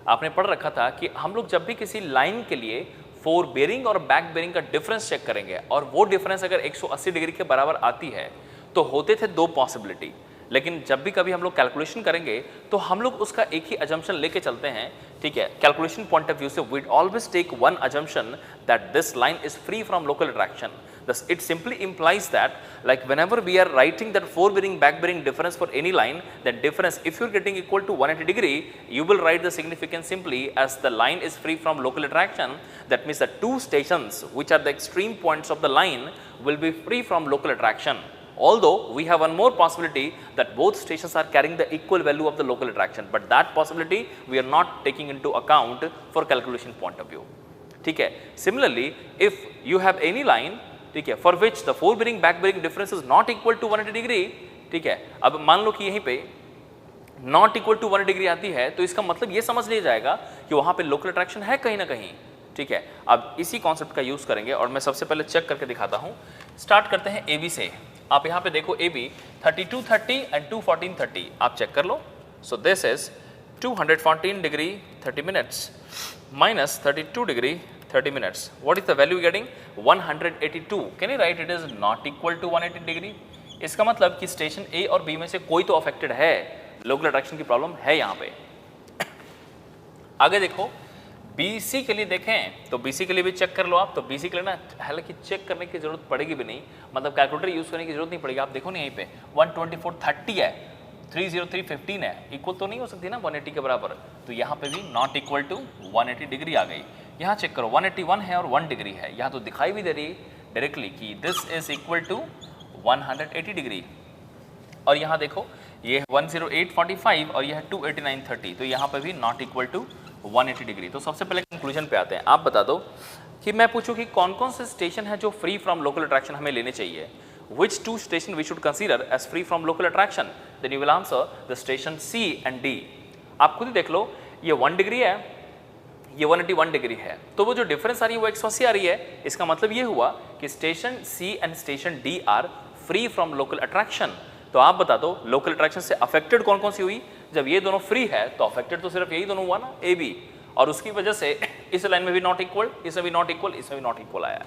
आपने पढ़ रखा था कि हम लोग जब भी किसी लाइन के लिए फोर बेरिंग और बैक बेरिंग का डिफरेंस चेक करेंगे, और वो डिफरेंस अगर 180 डिग्री के बराबर आती है, तो होते थे 2 पॉसिबिलिटी। लेकिन जब भी कभी हम लोग कैलकुलेशन करेंगे तो हम लोग उसका एक ही अजम्पशन लेके चलते हैं, ठीक है। कैलकुलेशन पॉइंट ऑफ व्यू से we always take one assumption that this line is free from local attraction. Thus, it simply implies that, like whenever we are writing that 4 bearing back bearing difference for any line, that difference, if you're getting equal to 180 degree, you will write the significance simply as the line is free from local attraction. That means the 2 stations which are the extreme points of the line will be free from local attraction. Although we have one more possibility that both stations are carrying the equal value of the local attraction, but that possibility we are not taking into account for calculation point of view. ठीक है. Similarly, if you have any line, ठीक है, for which the 4 bearing back bearing difference is not equal to 180 degree, ठीक है। अब मान लो कि यहीं पे not equal to 180 डिग्री आती है, तो इसका मतलब ये समझ लिया जाएगा कि वहाँ पे लोकल अट्रैक्शन है कहीं ना कहीं, ठीक है। अब इसी कॉन्सेप्ट का यूज़ करेंगे, और मैं सबसे पहले चेक करके दिखाता हूँ। स्टार्ट करते हैं AB से। आप यहाँ पे देखो AB 3230 एंड 21430 आप चेक कर लो। So this is 214 degree 30 minutes minus 32 degree 30 minutes. What is the value getting? 182. Can you write it is not equal to 180 degree? इसका मतलब कि स्टेशन A और B में से कोई तो अफेक्टेड है, लोकल अट्रैक्शन की प्रॉब्लम है यहाँ पे। आगे देखो BC के लिए देखें, तो BC के लिए भी चेक कर लो आप। तो BC के लिए ना हालांकि चेक करने की जरूरत पड़ेगी भी नहीं, मतलब कैलकुलेटर यूज करने की जरूरत नहीं पड़ेगी। आप देखो ना यहीं पे 12430 है, 30315 है, इक्वल तो नहीं हो सकती ना 180 के बराबर, तो यहाँ पे भी नॉट इक्वल टू 180 डिग्री आ गई। यहाँ चेक करो 181 है और 1 डिग्री है, यहाँ तो दिखाई भी दे रही डायरेक्टली कि this is equal to 180 degree. और यहाँ देखो ये 10845 और यह 28930, तो यहाँ पे भी नॉट इक्वल टू 180 डिग्री। तो सबसे पहले कंक्लूजन पे आते हैं। आप बता दो कि मैं पूछूं कि कौन कौन से स्टेशन है जो फ्री फ्रॉम लोकल अट्रैक्शन हमें लेने चाहिए। Which 2 station we should consider as free from local attraction? Then you will answer the station C and D. आप खुद ही देख लो, ये 1 डिग्री है, ये 181 डिग्री है, तो वो जो डिफरेंस आ रही है वो 180 आ रही है। इसका मतलब ये हुआ कि station C and station D are free from local attraction. तो आप बता दो लोकल अट्रैक्शन से अफेक्टेड कौन कौन सी हुई। जब ये दोनों फ्री है तो अफेक्टेड तो सिर्फ यही दोनों हुआ ना, AB, और उसकी वजह से इस लाइन में भी नॉट इक्वल, इसमें भी नॉट इक्वल, इसमें भी नॉट इक्वल आया।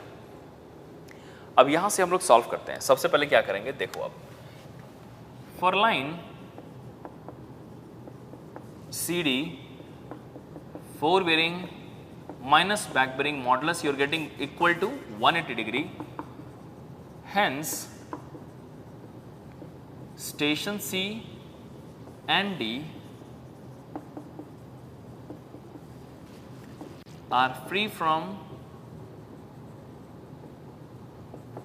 अब यहां से हम लोग सॉल्व करते हैं। सबसे पहले क्या करेंगे देखो, अब for line CD 4 bearing minus back bearing modulus, you are getting equal to 180 degree. Hence station C and D are free from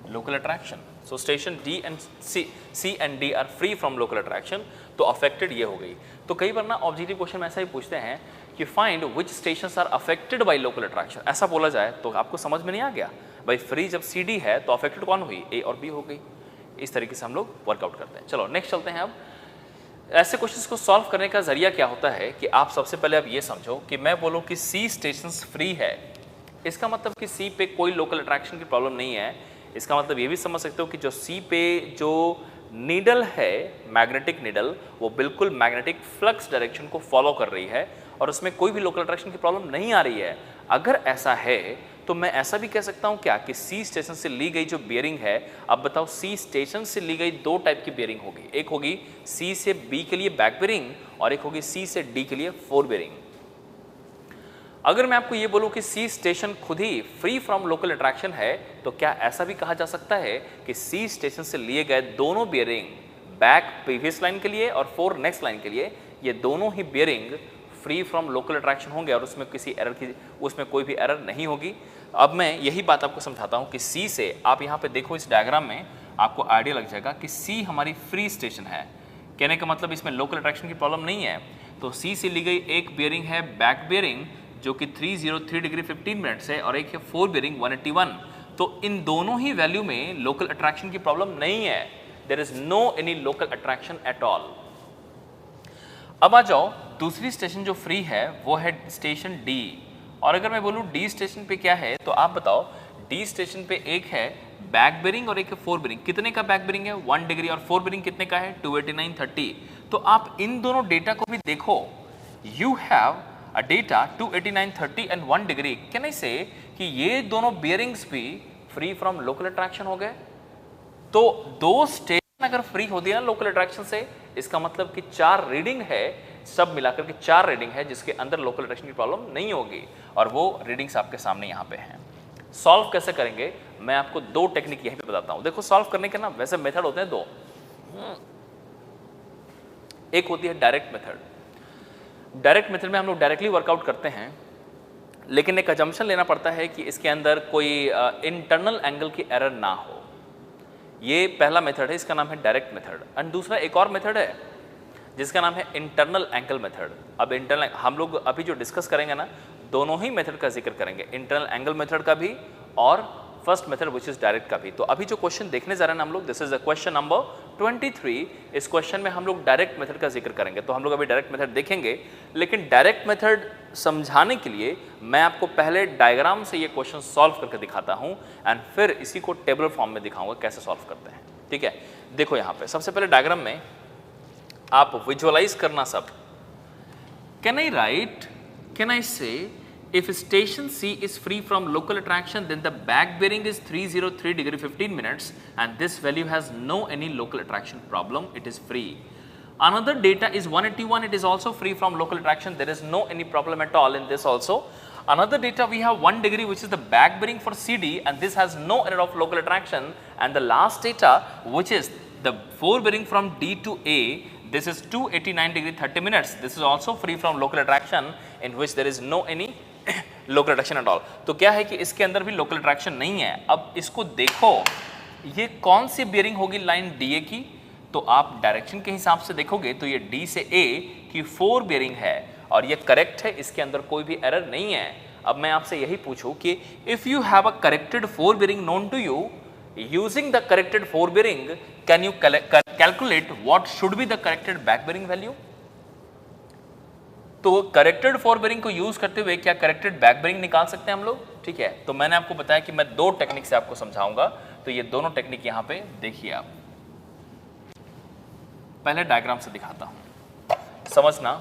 local attraction. So station D and C and D are free from local attraction. तो affected ये हो गई. तो कई बार ना objective question में ऐसा ही पूछते हैं कि find which stations are affected by local attraction. ऐसा बोला जाए तो आपको समझ में नहीं आ गया भाई फ्री जब सी डी है तो अफेक्टेड कौन हुई, ए और बी हो गई. इस तरीके से हम लोग वर्कआउट करते हैं. चलो नेक्स्ट चलते हैं. अब ऐसे क्वेश्चंस को सॉल्व करने का जरिया क्या होता है कि आप सबसे पहले आप ये समझो कि मैं बोलूँ कि सी स्टेशंस फ्री है, इसका मतलब कि सी पे कोई लोकल अट्रैक्शन की प्रॉब्लम नहीं है. इसका मतलब ये भी समझ सकते हो कि जो सी पे जो नीडल है मैग्नेटिक नीडल वो बिल्कुल मैग्नेटिक फ्लक्स डायरेक्शन को फॉलो कर रही है और उसमें कोई भी लोकल अट्रैक्शन की प्रॉब्लम नहीं आ रही है. अगर ऐसा है तो मैं ऐसा भी कह सकता हूं क्या कि सी स्टेशन से ली गई जो बियरिंग है, अब बताओ सी स्टेशन से ली गई दो टाइप की बियरिंग होगी. एक होगी सी से बी के लिए बैक बियरिंग और एक होगी सी से डी के लिए फोर बियरिंग. अगर मैं आपको ये बोलूं कि सी स्टेशन खुद ही फ्री फ्रॉम लोकल अट्रैक्शन है तो क्या ऐसा भी कहा जा सकता है कि सी स्टेशन से लिए गए दोनों बियरिंग बैक प्रीवियस लाइन के लिए और फोर नेक्स्ट लाइन के लिए ये दोनों ही bearing free from local attraction होंगे और उसमें कोई भी एरर नहीं होगी. अब मैं यही बात आपको समझाता हूं कि सी से आप यहाँ पे देखो इस डायग्राम में आपको आइडिया लग जाएगा कि सी हमारी फ्री स्टेशन है. कहने का मतलब इसमें लोकल अट्रैक्शन की प्रॉब्लम नहीं है. तो सी से ली गई एक बियरिंग है बैक बियरिंग जो कि 303 डिग्री 15 मिनट्स है और एक है फोर बियरिंग 181. तो इन दोनों ही वैल्यू में लोकल अट्रैक्शन की प्रॉब्लम नहीं है. There is no any local attraction at all. अब आ जाओ दूसरी स्टेशन जो फ्री है वो है स्टेशन डी. और अगर मैं बोलूं डी स्टेशन पे क्या है तो आप बताओ. डी स्टेशन पे एक है बैक बेरिंग और एक है फोर बेरिंग. कितने का बैक बेरिंग है 1 डिग्री और फोर बेरिंग कितने का है 289.30. तो आप इन दोनों डेटा को भी देखो. You have a data 289.30 and 1 degree. Can I से कि ये दोनों बियरिंग्स भी फ्री फ्रॉम लोकल अट्रैक्शन हो गए. तो दो स्टेशन अगर फ्री होती है ना लोकल अट्रैक्शन से इसका मतलब कि 4 रीडिंग है, सब मिलाकर के 4 रीडिंग है जिसके अंदर लोकल अट्रैक्शन की प्रॉब्लम नहीं होगी और वो रीडिंग्स आपके सामने यहाँ पे हैं. सॉल्व कैसे करेंगे मैं आपको दो टेक्निक यहीं पे बताता हूँ. देखो सॉल्व करने के ना वैसे मेथड होते हैं दो. एक होती है डायरेक्ट मेथड. डायरेक्ट मेथड में हम लोग डायरेक्टली वर्कआउट करते हैं लेकिन एक अजम्पशन लेना पड़ता है कि इसके अंदर कोई इंटरनल एंगल की एरर ना हो. ये पहला मेथड है, इसका नाम है डायरेक्ट मेथड. एंड दूसरा एक और मेथड है जिसका नाम है इंटरनल एंगल मेथड. अब इंटरनल हम लोग अभी जो डिस्कस करेंगे ना दोनों ही मेथड का जिक्र करेंगे, इंटरनल एंगल मेथड का भी और first method which is direct का भी. तो अभी जो क्वेश्चन देखने जा रहे हैं हम लोग this is the question number 23. इस क्वेश्चन में हम लोग डायरेक्ट मेथड का जिक्र करेंगे. तो हम लोग अभी डायरेक्ट मेथड देखेंगे लेकिन डायरेक्ट मेथड समझाने के लिए मैं आपको पहले डायग्राम से ये क्वेश्चन सॉल्व करके दिखाता हूँ एंड फिर इसी को टेबल फॉर्म में दिखाऊंगा कैसे सॉल्व करते हैं. ठीक है, देखो यहाँ पे सबसे पहले डायग्राम में आप विजुअलाइज करना सब. कैन आई से if station C is free from local attraction then the back bearing is 303 degree 15 minutes and this value has no any local attraction problem, it is free. Another data is 181, it is also free from local attraction, there is no any problem at all in this also. Another data we have 1 degree which is the back bearing for CD and this has no error of local attraction. And the last data which is the four bearing from D to A, this is 289 degree 30 minutes, this is also free from local attraction in which there is no any local attraction at all. तो क्या है कि इसके अंदर भी local attraction नहीं है. अब इसको देखो ये कौन सी बियरिंग होगी लाइन डीए की. तो आप डायरेक्शन के हिसाब से देखोगे तो ये डी से ए की फोर बियरिंग है और ये करेक्ट है, इसके अंदर कोई भी एरर नहीं है. अब मैं आपसे यही पूछूं कि if you have a corrected fore bearing known to you, using the corrected fore bearing can you calculate what should be the corrected back bearing value. तो करेक्टेड फोर बेरिंग को यूज करते हुए क्या करेक्टेड बैक बेरिंग निकाल सकते हैं हम लोग. ठीक है, तो मैंने आपको बताया कि मैं दो टेक्निक से आपको समझाऊंगा. तो ये दोनों टेक्निक यहां पे देखिए आप. पहले डायग्राम से दिखाता हूं समझना.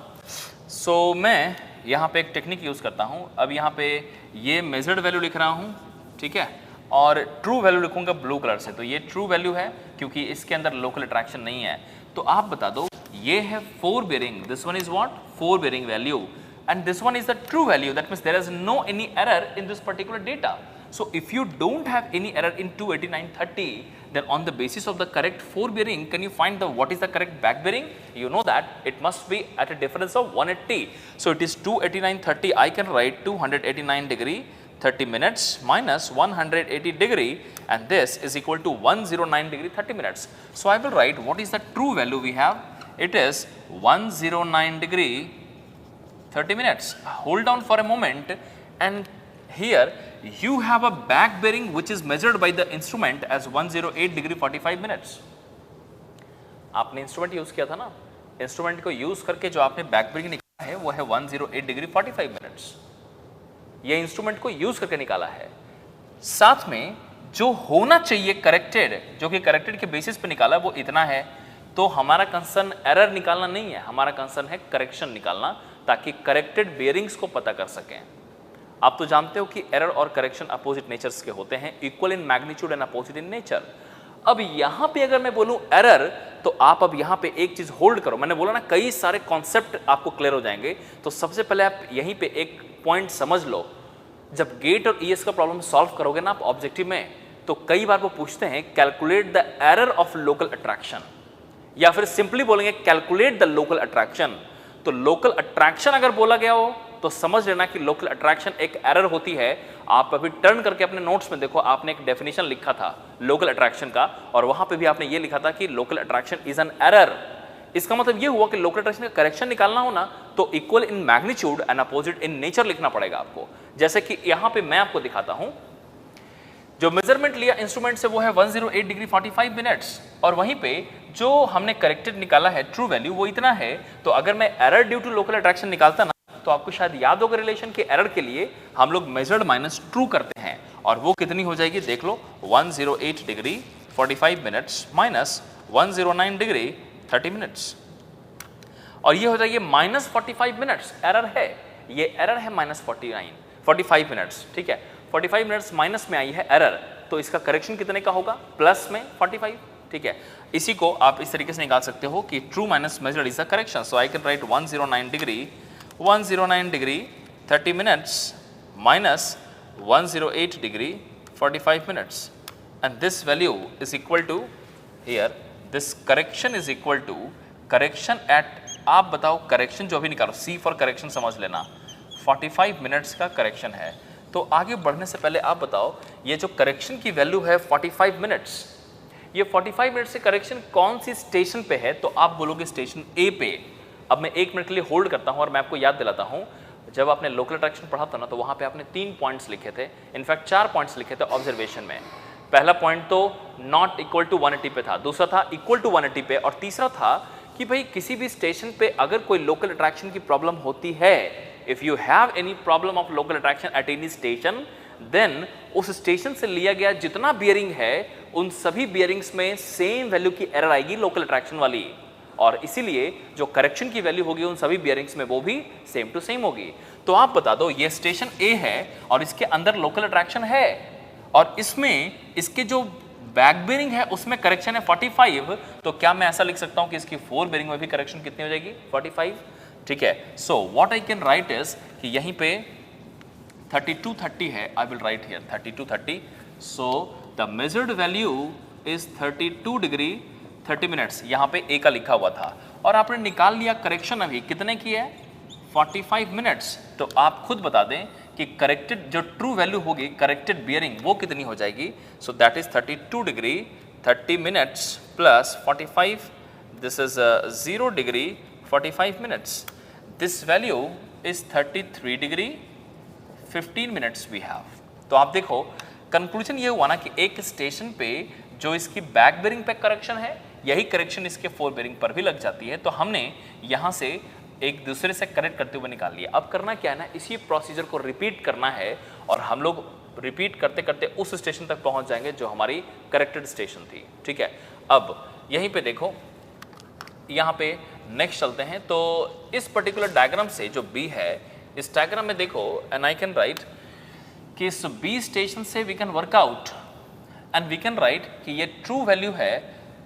सो मैं यहां पे एक टेक्निक यूज करता हूं. अब यहां पे ये मेजर्ड वैल्यू लिख रहा हूं, ठीक है, और ट्रू वैल्यू लिखूंगा ब्लू कलर से. तो ये ट्रू वैल्यू है क्योंकि इसके अंदर लोकल अट्रैक्शन नहीं है. तो आप बता दो ये है fore bearing, this one is what fore bearing value. and this one is the true value. That means there is no any error in this particular data. So if you don't have any error in 28930, then on the basis of the correct forebearing, can you find the what is the correct backbearing? You know that it must be at a difference of 180. So it is 28930. I can write 289 degree 30 minutes minus 180 degree, and this is equal to 109 degree 30 minutes. So I will write what is the true value we have. It is 109 degree 30 minutes. Hold on for a moment, and here you have a back bearing which is measured by the instrument as 108 degree 45 minutes. आपने instrument use किया था ना, instrument को use करके जो आपने back bearing निकाला है वो है 108 डिग्री 45 मिनट्स. ये इंस्ट्रूमेंट को यूज करके निकाला है. साथ में जो होना चाहिए करेक्टेड, जो कि करेक्टेड के बेसिस पे निकाला वो इतना है. तो हमारा कंसर्न एरर निकालना नहीं है, हमारा कंसर्न है करेक्शन निकालना, ताकि करेक्टेड बेयरिंग्स को पता कर सकें. आप तो जानते हो कि एरर और करेक्शन अपोजिट नेचर्स के होते हैं, equal in magnitude and opposite in nature. अब यहाँ पे अगर मैं बोलूँ एरर, तो आप अब यहाँ पे एक चीज होल्ड करो. मैंने बोला ना कई सारे कॉन्सेप्ट आपको क्लियर हो जाएंगे. तो सबसे पहले आप यहीं पे एक पॉइंट समझ लो. जब गेट और ईएस का प्रॉब्लम सॉल्व करोगे ना आप ऑब्जेक्टिव में, तो कई बार वो पूछते हैं calculate the error of local attraction, या फिर सिंपली बोलेंगे कैलकुलेट द लोकल अट्रैक्शन. तो लोकल अट्रैक्शन अगर बोला गया हो तो समझ लेना कि लोकल अट्रैक्शन एक एरर होती है. आप अभी टर्न करके अपने नोट्स में देखो, आपने एक डेफिनेशन लिखा था लोकल अट्रैक्शन का, और वहां पे भी आपने ये लिखा था कि local attraction is an error. इसका मतलब ये हुआ कि लोकल अट्रैक्शन का करेक्शन निकालना हो ना, तो equal in magnitude and opposite in nature लिखना पड़ेगा आपको. जैसे कि यहां पे मैं आपको दिखाता हूं, जो मेजरमेंट लिया इंस्ट्रूमेंट से वो है 108 डिग्री 45 मिनट्स, और वहीं पे जो हमने करेक्टेड निकाला है ट्रू वैल्यू वो इतना है. तो अगर मैं error due to local attraction निकालता ना, तो आपको शायद याद होगा रिलेशन के एरर के लिए हम लोग मेजर्ड माइनस ट्रू करते हैं, और वो कितनी हो जाएगी देख लो, 108 degree 45 minutes minus 109 degree 30 minutes, और ये हो जाएगी माइनस 45 मिनट्स. एरर है, ये एरर है माइनस 45 मिनट्स. ठीक है, 45 मिनट्स माइनस में आई है एरर, तो इसका करेक्शन कितने का होगा, प्लस में 45. ठीक है, इसी को आप इस तरीके से निकाल सकते हो कि true minus measured is the correction. So I can write 109 degree 30 minutes minus 108 degree 45 minutes, and this value is equal to here, this correction is equal to correction at, आप बताओ करेक्शन जो भी निकालो, सी फॉर करेक्शन समझ लेना, 45 minutes का correction है. तो आगे बढ़ने से पहले आप बताओ, ये जो करेक्शन की वैल्यू है 45 मिनट्स, ये 45 मिनट से करेक्शन कौन सी स्टेशन पे है, तो आप बोलोगे स्टेशन ए पे. अब मैं 1 मिनट के लिए होल्ड करता हूं और मैं आपको याद दिलाता हूं, जब आपने लोकल अट्रैक्शन पढ़ा था ना, तो वहां पे आपने 3 पॉइंट्स लिखे थे, इनफैक्ट 4 पॉइंट्स लिखे थे ऑब्जर्वेशन में. पहला पॉइंट तो नॉट इक्वल टू 180 पे था, दूसरा था इक्वल टू 180 पे, और तीसरा था कि भाई किसी भी स्टेशन पे अगर कोई लोकल अट्रैक्शन की प्रॉब्लम होती है, if you have any problem of local attraction at any station, then उस स्टेशन से लिया गया जितना बियरिंग है उन सभी बियरिंग्स में सेम वैल्यू की एरर आएगी लोकल अट्रैक्शन वाली, और इसीलिए जो करेक्शन की वैल्यू होगी उन सभी बियरिंग्स में वो भी सेम टू सेम होगी. तो आप बता दो, ये स्टेशन ए है और इसके अंदर लोकल अट्रैक्शन है, और इसमें इसके जो बैक बेरिंग है उसमें करेक्शन है 45, तो क्या मैं ऐसा लिख सकता हूं कि इसकी फोर बेरिंग में भी करेक्शन कितनी हो जाएगी, 45. ठीक है, so what I can write is कि यहीं पे 3230 है, आई will right here 3230. So the measured value is 32 degree 30 minutes, यहाँ पे ए का लिखा हुआ था, और आपने निकाल लिया करेक्शन अभी कितने की है, 45 मिनट्स. तो आप खुद बता दें कि करेक्टेड जो ट्रू वैल्यू होगी करेक्टेड बियरिंग वो कितनी हो जाएगी. So that is 32 degree 30 minutes plus 45, this is 0 degree 45 minutes. This value is 33 degree 15 minutes we have. तो आप देखो कंक्लूजन ये हुआ ना कि एक स्टेशन पे जो इसकी बैक बेरिंग पे करेक्शन है, यही करेक्शन इसके फोर बेरिंग पर भी लग जाती है. तो हमने यहाँ से एक दूसरे से कनेक्ट करते हुए निकाल लिया. अब करना क्या है ना, इसी प्रोसीजर को रिपीट करना है, और हम लोग रिपीट करते करते उस स्टेशन तक पहुंच जाएंगे जो हमारी करेक्टेड स्टेशन थी. ठीक है, अब यहीं पे देखो, यहाँ पे नेक्स्ट चलते हैं. तो इस पर्टिकुलर डायग्राम से जो बी है, इस डायग्राम में देखो, एंड आई कैन राइट कि इस बी स्टेशन से we can work out and we can write कि ये ट्रू वैल्यू है.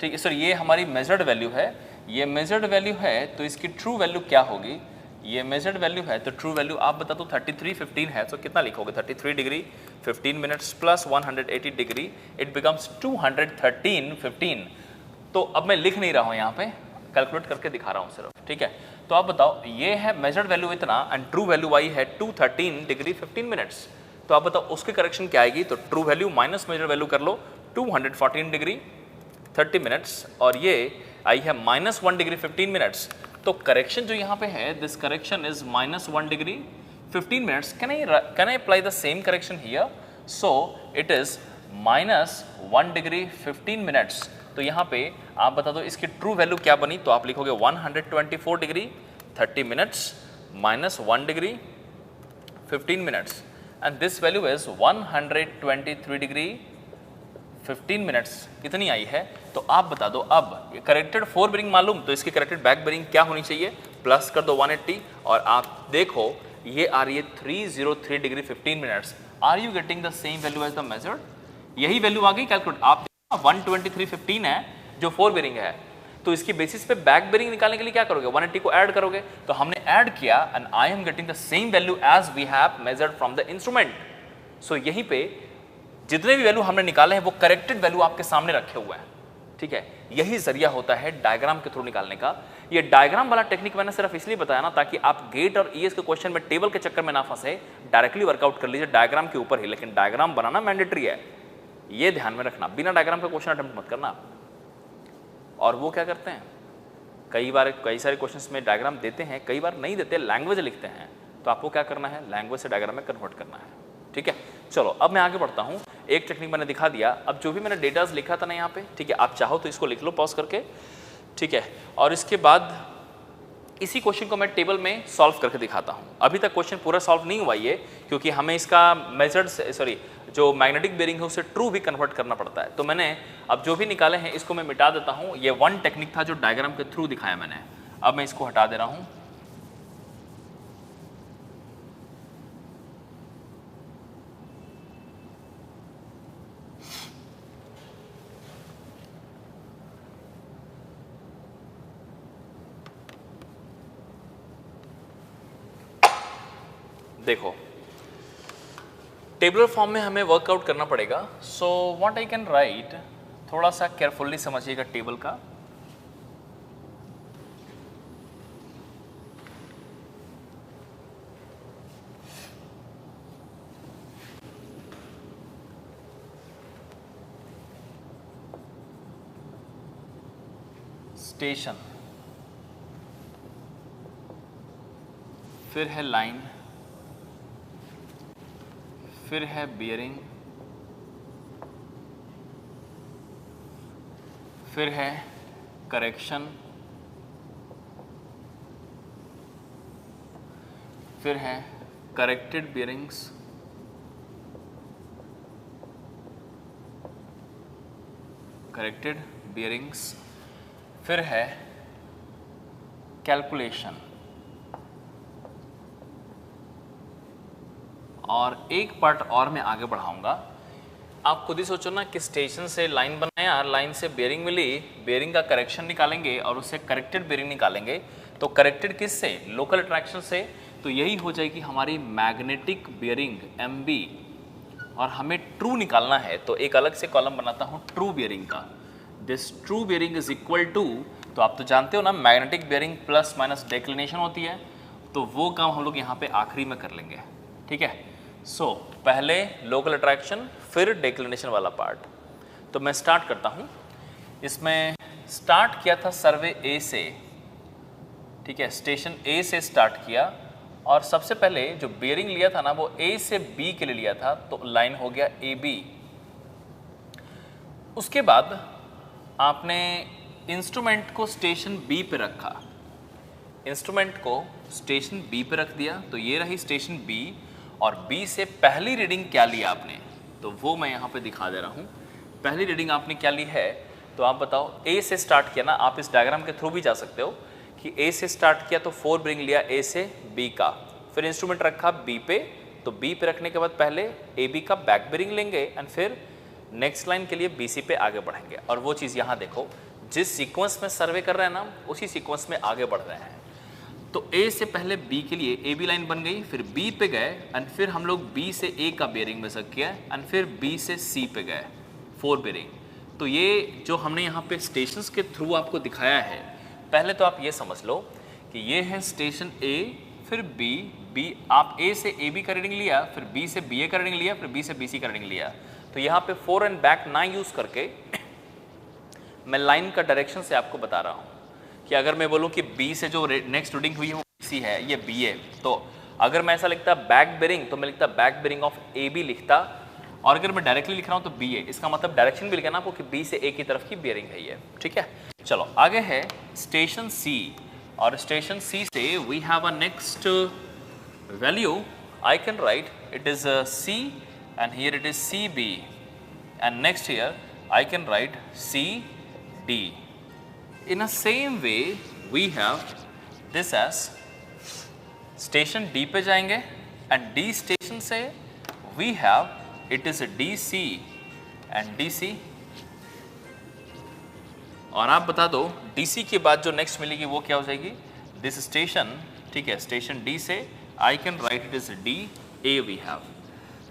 ठीक है सर, ये हमारी मेजर्ड वैल्यू है, ये मेजर्ड वैल्यू है, तो इसकी ट्रू वैल्यू क्या होगी, ये मेजर्ड वैल्यू है तो ट्रू वैल्यू आप बता दो 33:15 है, तो कितना लिखोगे 33 degree 15 minutes plus 180 degree, it becomes 213:15। तो अब मैं लिख नहीं रहा हूँ यहाँ पे, कैलकुलेट करके दिखा रहा हूँ सिर्फ, ठीक है। तो आप बताओ ये है मेजर्ड वैल्यू इतना एंड ट्रू वैल्यू आई है 213 डिग्री 15 मिनट्स। तो आप बताओ उसके करेक्शन क्या आएगी, तो true value minus measured value कर लो 214 डिग्री 30 मिनट्स और ये आई है -1 डिग्री 15 मिनट्स। तो करेक्शन जो यहाँ पे है, this correction is -1 degree 15 minutes. Can I apply the same correction here? So it is -1 degree 15 minutes. तो यहाँ पे आप बता दो इसकी ट्रू वैल्यू क्या बनी, तो आप लिखोगे 124 degree 30 minutes -1 degree 15 minutes and this value is 123 degree 15 minutes इतनी आई है। तो आप बता दो अब करेक्टेड फोर बेरिंग मालूम, तो इसकी करेक्टेड बैक बेरिंग क्या होनी चाहिए, प्लस कर दो 180 और आप देखो ये आ रही है 303 degree 15 minutes. Are you getting the same value as the measured? यही वैल्यू आ गई कैलकुलेट। आप 123:15 है जो फोर बेरिंग है, तो इसकी बेसिस पे बैक बेरिंग निकालने के लिए क्या करोगे, 180 को ऐड करोगे। तो हमने ऐड किया and I am getting the same value as we have measured from the instrument. So यहीं पे जितने भी वैल्यू हमने निकाले हैं वो करेक्टेड वैल्यू आपके सामने रखे हुए हैं, ठीक है। यही जरिया होता है डायग्राम के थ्रू निकालने का। ये डायग्राम वाला टेक्निक मैंने सिर्फ इसलिए बताया ना ताकि आप गेट और ईएस के क्वेश्चन में टेबल के चक्कर में ना फंसे, डायरेक्टली वर्कआउट कर लीजिए डायग्राम के ऊपर ही। लेकिन डायग्राम बनाना मैंडेटरी है, ये ध्यान में रखना, बिना डायग्राम का क्वेश्चन अटेम्प्ट मत करना। और वो क्या करते हैं, कई सारे क्वेश्चंस में डायग्राम देते हैं, कई बार नहीं देते, लैंग्वेज लिखते हैं। तो आपको क्या करना है, लैंग्वेज से डायग्राम में कन्वर्ट करना है, ठीक है। चलो अब मैं आगे बढ़ता हूँ। एक टेक्निक मैंने दिखा दिया, अब जो भी मैंने डेटाज लिखा था ना यहाँ पे, ठीक है, आप चाहो तो इसको लिख लो पॉज करके, ठीक है। और इसके बाद इसी क्वेश्चन को मैं टेबल में सॉल्व करके दिखाता हूँ। अभी तक क्वेश्चन पूरा सॉल्व नहीं हुआ ये, क्योंकि हमें इसका मेजर्ड जो मैग्नेटिक बेरिंग है उसे ट्रू भी कन्वर्ट करना पड़ता है। तो मैंने अब जो भी निकाले हैं इसको मैं मिटा देता हूँ। ये वन टेक्निक था जो डायग्राम के थ्रू दिखाया मैंने, अब मैं इसको हटा दे रहा हूँ। देखो टेबुलर फॉर्म में हमें वर्कआउट करना पड़ेगा। So what I can right, थोड़ा सा केयरफुली समझिएगा टेबल का। स्टेशन, फिर है लाइन, फिर है बियरिंग, फिर है करेक्शन, फिर है करेक्टेड बियरिंग्स, फिर है कैलकुलेशन। और एक पार्ट और मैं आगे बढ़ाऊंगा। आप खुद ही सोचो ना कि स्टेशन से लाइन बनाया, लाइन से बेयरिंग मिली, बेयरिंग का करेक्शन निकालेंगे और उससे करेक्टेड बेयरिंग निकालेंगे। तो करेक्टेड किस से, लोकल अट्रैक्शन से। तो यही हो जाएगी हमारी मैग्नेटिक बेयरिंग MB। और हमें ट्रू निकालना है तो एक अलग से कॉलम बनाता हूँ ट्रू बेयरिंग का। This true bearing is equal to, तो आप तो जानते हो ना magnetic bearing plus minus declination होती है, तो वो काम हम लोग यहाँ पे आखिरी में कर लेंगे, ठीक है। सो पहले लोकल अट्रैक्शन फिर डेक्लिनेशन वाला पार्ट। तो मैं स्टार्ट करता हूँ। इसमें स्टार्ट किया था सर्वे A से, ठीक है, स्टेशन A से स्टार्ट किया और सबसे पहले जो बेयरिंग लिया था ना वो A से B के लिए लिया था, तो लाइन हो गया AB। उसके बाद आपने इंस्ट्रूमेंट को स्टेशन B पे रखा, इंस्ट्रूमेंट को स्टेशन B पे रख दिया, तो ये रही स्टेशन B। और B से पहली रीडिंग क्या ली आपने, तो वो मैं यहाँ पे दिखा दे रहा हूँ। पहली रीडिंग आपने क्या ली है, तो आप बताओ। A से स्टार्ट किया ना, आप इस डायग्राम के थ्रू भी जा सकते हो कि A से स्टार्ट किया तो 4 बेरिंग लिया A से B का, फिर इंस्ट्रूमेंट रखा B पे, तो B पे रखने के बाद पहले AB का बैक बेरिंग लेंगे एंड फिर नेक्स्ट लाइन के लिए BC पे आगे बढ़ेंगे। और वो चीज़ यहाँ देखो, जिस सीक्वेंस में सर्वे कर रहे हैं ना उसी सीक्वेंस में आगे बढ़ रहे हैं। तो ए से पहले बी के लिए ए बी लाइन बन गई, फिर बी पे गए एंड फिर हम लोग बी से ए का बेयरिंग मेजर किया एंड फिर बी से सी पे गए, 4 बेयरिंग। तो ये जो हमने यहाँ पे स्टेशंस के थ्रू आपको दिखाया है, पहले तो आप ये समझ लो कि ये है स्टेशन ए, फिर बी आप ए से ए बी का रीडिंग लिया, फिर बी से बी ए का रीडिंग लिया, फिर बी से बी सी का रीडिंग लिया। तो यहाँ पे फोर एंड बैक ना यूज़ करके मैं लाइन का डायरेक्शन से आपको बता रहा हूँ कि अगर मैं बोलूँ कि बी से जो नेक्स्ट रीडिंग हुई है वो सी है, ये बी है, तो अगर मैं ऐसा लिखता बैक बेरिंग तो मैं लिखता back bearing of A B लिखता, और अगर मैं डायरेक्टली लिख रहा हूँ तो बी है, इसका मतलब डायरेक्शन भी लिखा ना आपको कि बी से ए की तरफ की बेरिंग है ये, ठीक है। चलो आगे है स्टेशन सी, और स्टेशन सी से we have a next value, I can write it is C and here it is C B and next here I can write C D. In the same way we have this as station D पे जाएंगे and D station से we have it is a DC and DC, और आप बता दो DC के बाद जो नेक्स्ट मिलेगी वो क्या हो जाएगी, दिस स्टेशन, ठीक है। स्टेशन D से I can write it is D A we have,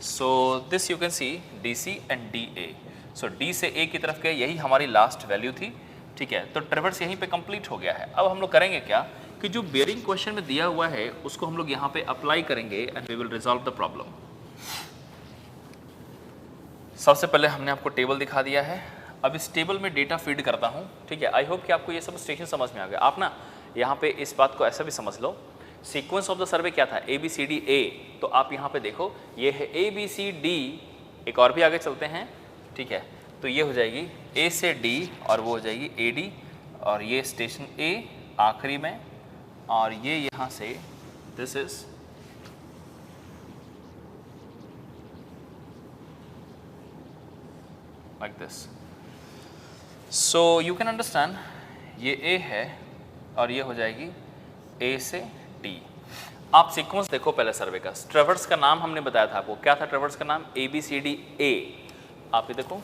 so this you can see DC and DA. So D से ए की तरफ गए, यही हमारी लास्ट वैल्यू थी, ठीक है। तो ट्रेवर्स यहीं पे कंप्लीट हो गया है। अब हम लोग करेंगे क्या कि जो बेयरिंग क्वेश्चन में दिया हुआ है उसको हम लोग यहाँ पे अप्लाई करेंगे and we will resolve the problem. सबसे पहले हमने आपको टेबल दिखा दिया है, अब इस टेबल में डेटा फीड करता हूँ, ठीक है। आई होप कि आपको ये सब स्टेशन समझ में आ गया। आप ना यहाँ पे इस बात को ऐसा भी समझ लो, सीक्वेंस ऑफ द सर्वे क्या था, A B C D A, तो आप यहाँ पे देखो ये है ए बी सी डी, एक और भी आगे चलते हैं, ठीक है। तो ये हो जाएगी ए से डी और वो हो जाएगी ए डी, और ये स्टेशन ए आखिरी में, और ये यहाँ से this is like this. So you can understand ये ए है और ये हो जाएगी ए से डी। आप सीक्वेंस देखो पहले सर्वे का, ट्रेवर्स का नाम हमने बताया था आपको, क्या था ट्रेवर्स का नाम, A B C D A. आप ये देखो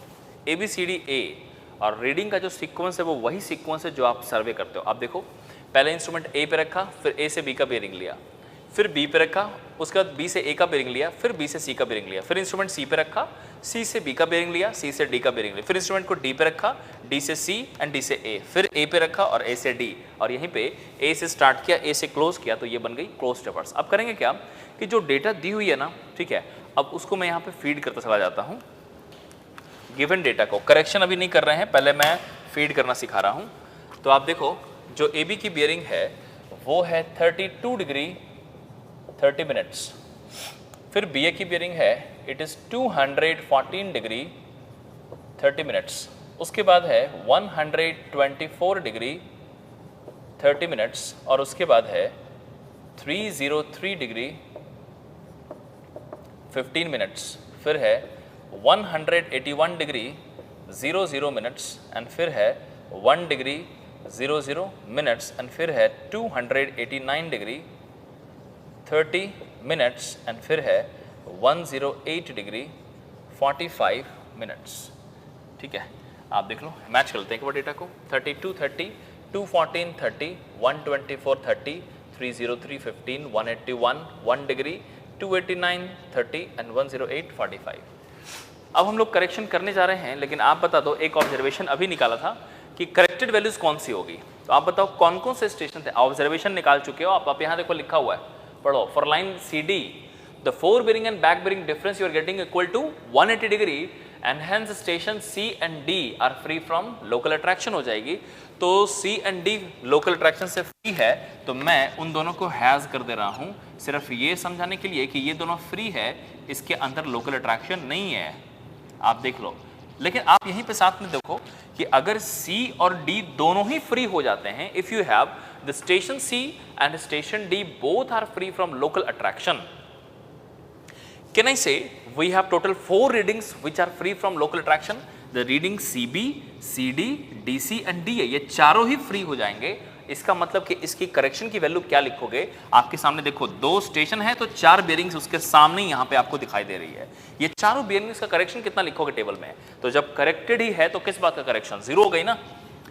A B C D A, और रीडिंग का जो सीक्वेंस है वो वही सीक्वेंस है जो आप सर्वे करते हो। आप देखो पहले इंस्ट्रूमेंट ए पे रखा, फिर ए से बी का बेयरिंग लिया, फिर बी पे रखा, उसके बाद बी से ए का बेयरिंग लिया, फिर बी से सी का बेयरिंग लिया, फिर इंस्ट्रूमेंट सी पे रखा, सी से बी का बेयरिंग लिया, सी से डी का बेयरिंग लिया, फिर इंस्ट्रूमेंट को डी पे रखा, डी से सी एंड डी से ए, फिर ए पे रखा और ए से डी, और यहीं पे ए से स्टार्ट किया, ए से क्लोज किया, तो ये बन गई क्लोज ट्रेवर्स। अब करेंगे क्या कि जो डेटा दी हुई है ना, ठीक है, अब उसको मैं यहाँ पे फीड करता चला जाता हूँ गिवन डेटा को। करेक्शन अभी नहीं कर रहे हैं, पहले मैं फीड करना सिखा रहा हूँ। तो आप देखो जो ए बी की बेयरिंग है वो है 32 डिग्री 30 मिनट्स, फिर बी ए की बेयरिंग है इट इज़ 214 डिग्री 30 मिनट्स, उसके बाद है 124 डिग्री 30 मिनट्स, और उसके बाद है 303 डिग्री 15 मिनट्स, फिर है 181 डिग्री 00 मिनट्स, एंड फिर है 1 डिग्री 00 मिनट्स, एंड फिर है 289 डिग्री 30 मिनट्स, एंड फिर है 108 डिग्री 45 मिनट्स, ठीक है। आप देख लो, मैच कर लेते हैं एक बार डेटा को, 32 30, 214 30, 124 30, 303 15, 181 1 डिग्री, 289 30 एंड 108 45। अब हम लोग करेक्शन करने जा रहे हैं, लेकिन आप बता दो, एक ऑब्जर्वेशन अभी निकाला था कि करेक्टेड वैल्यूज कौन सी होगी, तो आप बताओ कौन कौन से स्टेशन थे। ऑब्जर्वेशन निकाल चुके हो आप यहाँ देखो लिखा हुआ है, पढ़ो। For line C D the fore bearing and back bearing difference you are getting equal to 180 degree and hence station C and D are free from local attraction हो जाएगी। तो C and D local attraction से free है, तो मैं उन दोनों को हैज कर दे रहा हूँ, सिर्फ ये समझाने के लिए कि ये दोनों फ्री है, इसके अंदर लोकल अट्रैक्शन नहीं है। आप देख लो, लेकिन आप यहीं पे साथ में देखो कि अगर C और D दोनों ही फ्री हो जाते हैं, if you have the station C and station D both are free from local attraction, can I say we have total 4 readings which are free from local attraction. The reading CB, CD, DC and D है, ये चारों ही free हो जाएंगे। इसका मतलब कि इसकी correction की वैल्यू क्या लिखोगे, आपके सामने देखो 2 स्टेशन है तो 4 बेयरिंग्स उसके सामने यहाँ पे आपको दिखाई दे रही है। ये चारों बेयरिंग्स का करेक्शन कितना लिखोगे टेबल में, तो जब करेक्टेड ही है तो किस बात का करेक्शन, 0 हो गई ना।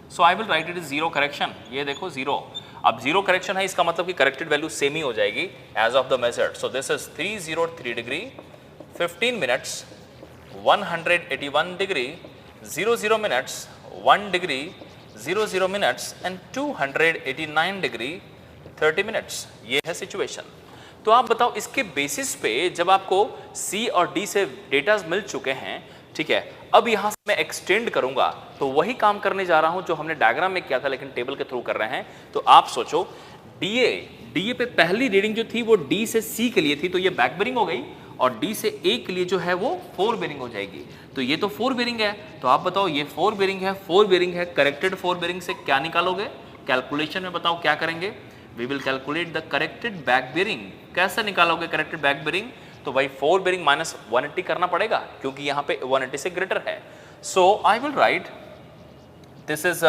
So I will write it is 0 correction, ये देखो 0। अब जीरो करेक्शन है, इसका मतलब कि करेक्टेड वैल्यू सेम ही हो जाएगी as of the measured. So this is 303 degree 15 minutes, 181 degree 00 minutes, 1 degree 00 minutes and 289 degree 30 minutes. ये है सिचुएशन। तो आप बताओ इसके बेसिस पे जब आपको सी और डी से डेटा मिल चुके हैं, ठीक है, अब यहां से मैं एक्सटेंड करूंगा तो वही काम करने जा रहा हूं जो हमने डायग्राम में किया था लेकिन टेबल के थ्रू कर रहे हैं। तो आप सोचो डीए पे पहली रीडिंग जो थी वो डी से सी के लिए थी, तो ये बैक बेरिंग हो गई, और डी से ए के लिए जो है वो फोर बेरिंग हो जाएगी। तो ये तो फोर बेरिंग है, तो आप बताओ ये फोर बेरिंग है, फोर बेरिंग है, करेक्टेड फोर बेरिंग से क्या निकालोगे? कैलकुलेशन में बताओ क्या करेंगे? We will calculate the corrected back bearing. कैसे निकालोगे करेक्टेड बैक बेरिंग? तो भाई फोर बेरिंग माइनस 180 करना पड़ेगा क्योंकि यहाँ पे 180 से ग्रेटर है। So I will write this is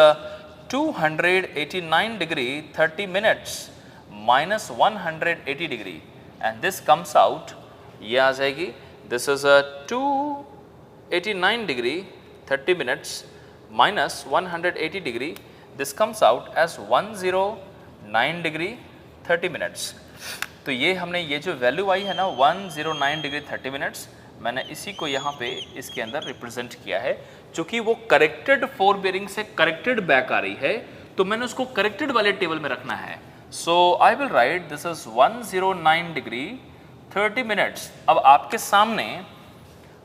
289 degree 30 minutes minus 180 degree and this comes out, ये आ जाएगी, this is 289 degree 30 minutes minus 180 degree, this comes out as 109 degree 30 minutes. तो ये हमने ये जो वैल्यू आई है ना 109 डिग्री 30 मिनट्स, मैंने इसी को यहाँ पे इसके अंदर रिप्रेजेंट किया है। चूंकि वो करेक्टेड फोर बेरिंग से करेक्टेड बैक आ रही है तो मैंने उसको करेक्टेड वाले टेबल में रखना है। So I will write this is 109 degree 30 minutes. अब आपके सामने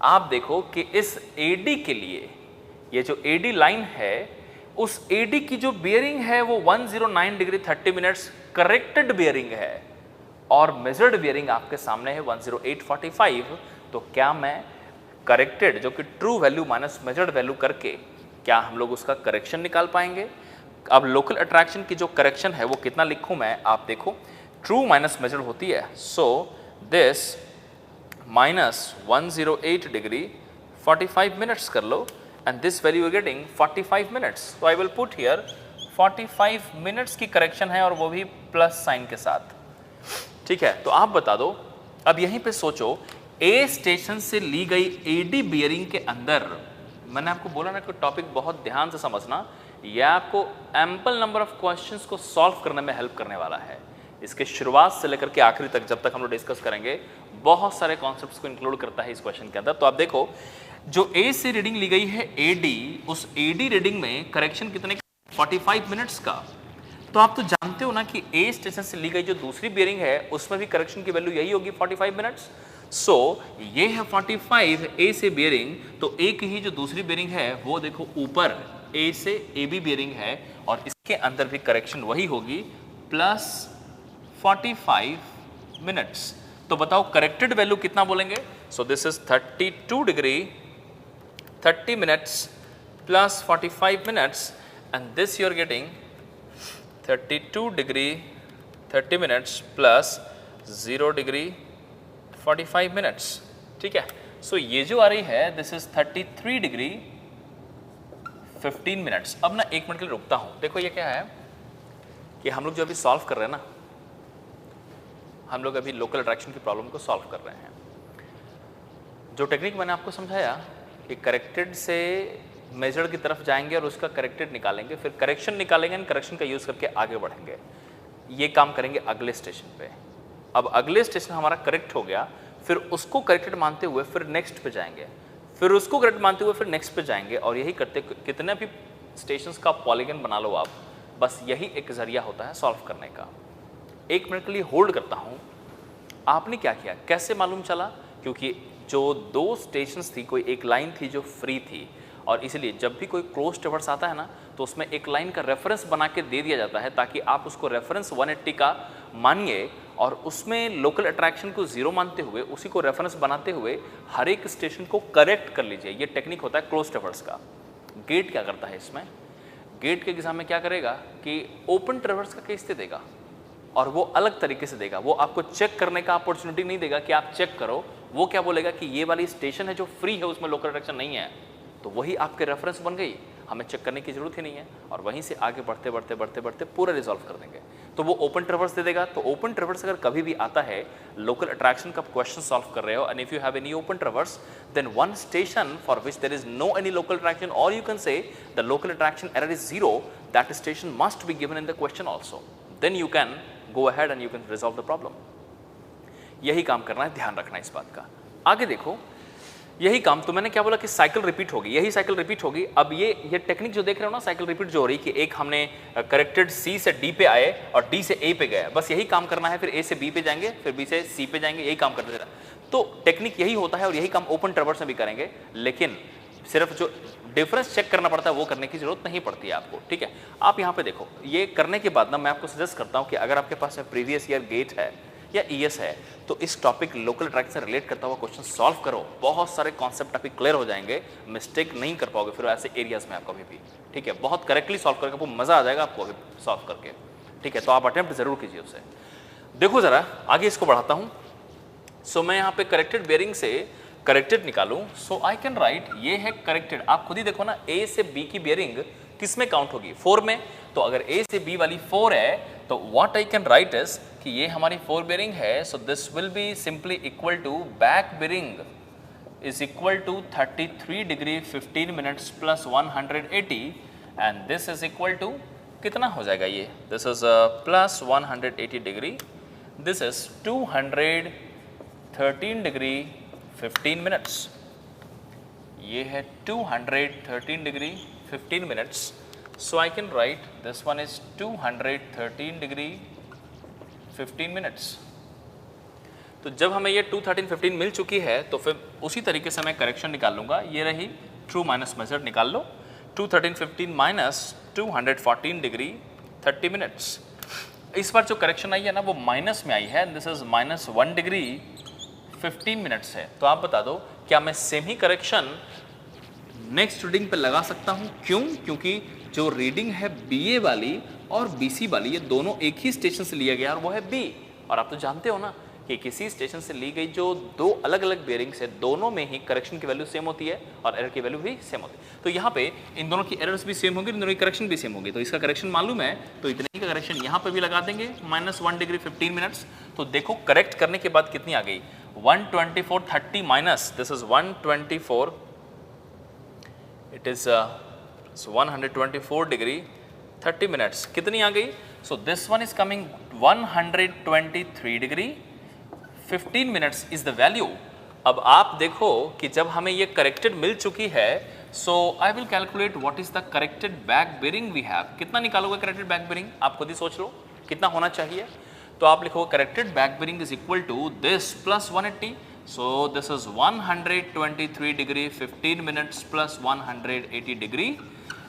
आप देखो कि इस AD के लिए ये जो AD लाइन है उस AD की जो बेयरिंग है वो 109 डिग्री 30 मिनट्स करेक्टेड बेयरिंग है और मेजर्ड बेयरिंग आपके सामने है 10845। तो क्या मैं करेक्टेड जो कि true value minus measured value करके क्या हम लोग उसका करेक्शन निकाल पाएंगे? अब लोकल अट्रैक्शन की जो करेक्शन है वो कितना लिखूं मैं, आप देखो, ट्रू माइनस मेजर्ड होती है। So this minus 108 degree 45 minutes कर लो and this value you getting 45 minutes. तो I will put here 45 minutes की करेक्शन है और वो भी प्लस साइन के साथ। ठीक है, तो आप बता दो, अब यहीं पे सोचो ए स्टेशन से ली गई AD बियरिंग के अंदर, मैंने आपको बोला ना कि टॉपिक बहुत ध्यान से समझना, यह आपको एम्पल नंबर ऑफ क्वेश्चंस को सॉल्व करने में हेल्प करने वाला है। इसके शुरुआत से लेकर के आखिरी तक जब तक हम लोग डिस्कस करेंगे बहुत सारे कॉन्सेप्ट्स को इंक्लूड करता है इस क्वेश्चन के अंदर। तो आप देखो जो ए से रीडिंग ली गई है AD, उस AD रीडिंग में करेक्शन कितने 45 मिनट्स का। तो आप तो जानते हो ना कि ए स्टेशन से ली गई जो दूसरी बेयरिंग है उसमें भी करेक्शन की वैल्यू यही होगी 45 मिनट्स। सो ये है 45 ए से बेयरिंग, तो ए की ही जो दूसरी बेयरिंग है वो देखो ऊपर ए से AB बेयरिंग है और इसके अंदर भी करेक्शन वही होगी प्लस 45 मिनट्स। तो बताओ करेक्टेड वैल्यू कितना बोलेंगे? So this is 32 degree 30 minutes plus 45 minutes and this you are getting 32 degree 30 minutes plus 0 degree 45 minutes. ठीक है, सो ये जो आ रही है दिस इज 33 डिग्री 15 मिनट्स। अब ना एक मिनट के लिए रुकता हूं। देखो ये क्या है कि हम लोग जो अभी सॉल्व कर रहे हैं ना, हम लोग अभी लोकल अट्रैक्शन की प्रॉब्लम को सॉल्व कर रहे हैं। जो टेक्निक मैंने आपको समझाया कि करेक्टेड से मेजर्ड की तरफ जाएंगे और उसका करेक्टेड निकालेंगे, फिर करेक्शन निकालेंगे एंड करेक्शन का यूज़ करके आगे बढ़ेंगे। ये काम करेंगे अगले स्टेशन पे। अब अगले स्टेशन हमारा करेक्ट हो गया, फिर उसको करेक्टेड मानते हुए फिर नेक्स्ट पे जाएंगे, फिर उसको करेक्ट मानते हुए फिर नेक्स्ट पे जाएंगे और यही करते कितने भी स्टेशंस का पॉलीगन बना लो आप, बस यही एक जरिया होता है सॉल्व करने का। एक मिनट के लिए होल्ड करता हूँ। आपने क्या किया, कैसे मालूम चला? क्योंकि जो दो स्टेशंस थी, कोई एक लाइन थी जो फ्री थी और इसलिए जब भी कोई क्लोज ट्रैवर्स आता है ना तो उसमें एक लाइन का रेफरेंस बना के दे दिया जाता है ताकि आप उसको रेफरेंस 180 का मानिए और उसमें लोकल अट्रैक्शन को 0 मानते हुए उसी को रेफरेंस बनाते हुए हर एक स्टेशन को करेक्ट कर लीजिए। ये टेक्निक होता है क्लोज ट्रैवर्स का। गेट क्या करता है इसमें? गेट के एग्जाम में क्या करेगा कि ओपन ट्रैवर्स का केस दे देगा और वो अलग तरीके से देगा। वो आपको चेक करने का अपॉर्चुनिटी नहीं देगा कि आप चेक करो। वो क्या बोलेगा कि ये वाली स्टेशन है जो फ्री है उसमें लोकल अट्रैक्शन नहीं है, तो वही आपके रेफरेंस बन गई, हमें चेक करने की जरूरत ही नहीं है और वहीं से आगे बढ़ते बढ़ते बढ़ते बढ़ते पूरा रिजॉल्व कर देंगे। तो वो ओपन ट्रैवर्स दे देगा। तो ओपन ट्रैवर्स अगर कभी भी आता है लोकल अट्रैक्शन का क्वेश्चन सॉल्व कर रहे हो and if you have any open traverse then one station for which there is no any local attraction और you can say the local attraction error is 0, that station must be given in the question also. Then you can go ahead and you can resolve the problem. यही काम करना है, ध्यान रखना है इस बात का। आगे देखो, यही काम, तो मैंने क्या बोला कि साइकिल रिपीट होगी, यही साइकिल रिपीट होगी। अब ये टेक्निक जो देख रहे हो ना, साइकिल रिपीट जो हो रही कि एक हमने करेक्टेड सी से डी पे आए और डी से ए पे गए, बस यही काम करना है, फिर ए से बी पे जाएंगे, फिर बी से सी पे जाएंगे, यही काम करते रहना। तो टेक्निक यही होता है और यही काम ओपन ट्रैवर्स में भी करेंगे, लेकिन सिर्फ जो डिफरेंस चेक करना पड़ता है वो करने की जरूरत नहीं पड़ती है आपको, ठीक है। आप यहाँ पे देखो, ये करने के बाद ना मैं आपको सजेस्ट करता हूँ कि अगर आपके पास प्रीवियस ईयर गेट है या ईएस है, तो इस टॉपिक लोकल अट्रैक्शन से रिलेट करता हुआ क्वेश्चन सॉल्व करो, बहुत सारे कॉन्सेप्ट आपके क्लियर हो जाएंगे, मिस्टेक नहीं कर पाओगे फिर ऐसे एरियाज में आप कभी भी, ठीक है। बहुत करेक्टली सॉल्व करके आपको मजा आ जाएगा आपको सॉल्व करके, ठीक है। तो आप अटेम्प्ट जरूर कीजिए उसे। देखो जरा आगे इसको बढ़ाता हूँ। सो मैं यहाँ पे करेक्टेड बेयरिंग से करेक्टेड निकालूं, सो आई कैन राइट, ये है करेक्टेड। आप खुद ही देखो ना, ए से बी की बेयरिंग किस में काउंट होगी, 4 में। तो अगर ए से बी वाली 4 है, तो what I can write is कि ये हमारी 4 बेयरिंग है, so this will be simply equal to back bearing is equal to 33 degree 15 minutes plus 180 and this is equal to कितना हो जाएगा ये, this is plus 180 degree, this is 213 degree 15 minutes, ये है 213 degree 15 minutes. So I can write this one is 213 degree 15 minutes। तो जब हमें ये 213-15 मिल चुकी है, तो फिर उसी तरीके से मैं करेक्शन निकाल लूँगा। ये रही ट्रू माइनस मेजर्ड, निकाल लो 213-15 माइनस 214 डिग्री 30 मिनट्स। इस बार जो करेक्शन आई है ना वो माइनस में आई है, this is minus 1 degree 15 minutes है। तो आप बता दो क्या मैं सेम ही करेक्शन नेक्स्ट रीडिंग पे लगा सकता हूँ? क्यों? क्योंकि जो रीडिंग है बीए वाली और बीसी वाली, ये दोनों एक ही स्टेशन से लिया गया और वो है बी। और आप तो जानते हो ना कि किसी स्टेशन से ली गई जो 2 अलग अलग बेयरिंग्स है, दोनों में ही करेक्शन की वैल्यू सेम होती है और एरर की वैल्यू भी सेम होती है। तो यहाँ पे इन दोनों की एरर्स भी सेम होंगी, इन दोनों की करेक्शन भी सेम होगी। तो इसका करेक्शन मालूम है, तो इतने ही का करेक्शन यहाँ पे भी लगा देंगे, माइनस 1 डिग्री 15 मिनट्स। तो देखो करेक्ट करने के बाद कितनी आ गई, 124:30 minus this is 124, it is 124 degree 30 minutes, कितनी आ गई? So this one is coming 123 degree 15 minutes is the value. अब आप देखो कि जब हमें ये करेक्टेड मिल चुकी है, so I will calculate what is the corrected back bearing we have. कितना निकालोगे करेक्टेड बैक बेयरिंग? आप खुद ही सोच लो कितना होना चाहिए। तो आप लिखोगे corrected back bearing is equal to this plus 180, so this is 123 degree 15 minutes plus 180 degree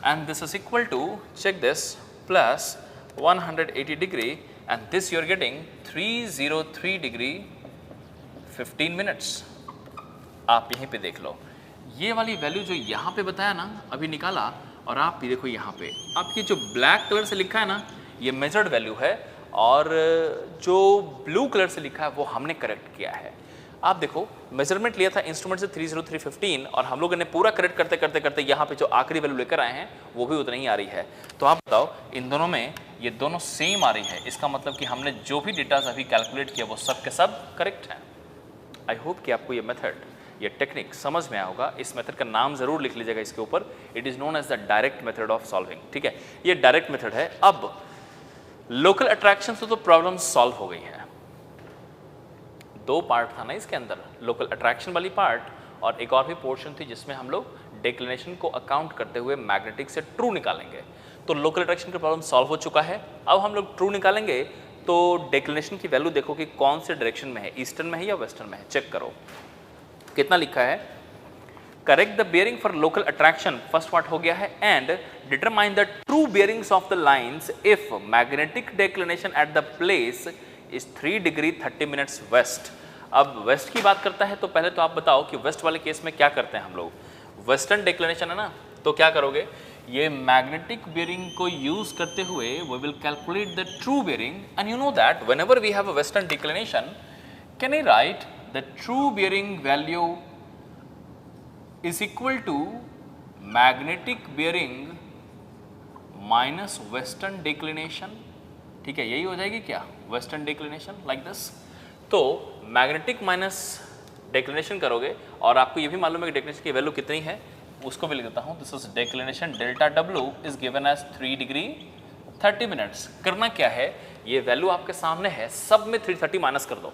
and this is equal to, check this, plus 180 degree and this you are getting 303 degree 15 minutes। आप यहीं पे देख लो, ये वाली value जो यहाँ पे बताया ना अभी निकाला, और आप भी देखो यहाँ पे आपकी जो ब्लैक कलर से लिखा है ना ये मेजर्ड वैल्यू है, और जो ब्लू कलर से लिखा है वो हमने करेक्ट किया है। आप देखो मेजरमेंट लिया था इंस्ट्रूमेंट से 30315 और हम लोगों ने पूरा करेक्ट करते करते करते यहाँ पे जो आखिरी वैल्यू लेकर आए हैं वो भी उतनी ही आ रही है। तो आप बताओ इन दोनों में ये दोनों सेम आ रही है, इसका मतलब कि हमने जो भी डेटा अभी कैलकुलेट किया वो सब के सब करेक्ट हैं। आई होप कि आपको ये मेथड, ये टेक्निक समझ में आया होगा। इस मेथड का नाम जरूर लिख लीजिएगा इसके ऊपर, it is known as the direct method of solving, ठीक है। ये डायरेक्ट मेथड है। अब लोकल अट्रैक्शन से तो प्रॉब्लम सॉल्व हो गई है। 2 पार्ट था ना इसके अंदर, लोकल अट्रैक्शन वाली पार्ट और एक और भी पोर्शन थी जिसमें हम लोग डिक्लिनेशन को अकाउंट करते हुए मैग्नेटिक से ट्रू निकालेंगे। तो लोकल अट्रैक्शन का प्रॉब्लम सॉल्व हो चुका है। अब हम लोग ट्रू निकालेंगे, तो डिक्लिनेशन की वैल्यू देखो कि कौन से डायरेक्शन में है, ईस्टर्न में है या वेस्टर्न में है, चेक करो कितना लिखा है। Correct the bearing for local attraction, first part हो गया है, and determine the true bearings of the lines if magnetic declination at the place is 3 degree 30 minutes west. अब वेस्ट की बात करता है तो पहले तो आप बताओ कि वेस्ट वाले केस में क्या करते हैं हम लोग। वेस्टर्न डिक्लिनेशन है ना, तो क्या करोगे, ये मैग्नेटिक बेयरिंग को यूज करते हुए we will calculate the true bearing, and you know that whenever we have a western declination, can I write the true bearing value is equal to magnetic bearing minus western declination, ठीक है, यही हो जाएगी क्या, western declination like this. तो magnetic minus declination करोगे और आपको ये भी मालूम है कि डिक्लिनेशन की वैल्यू कितनी है, उसको भी लिख देता हूँ। This is declination delta W is given as 3 degree 30 minutes. करना क्या है, ये वैल्यू आपके सामने है, सब में 330 माइनस कर दो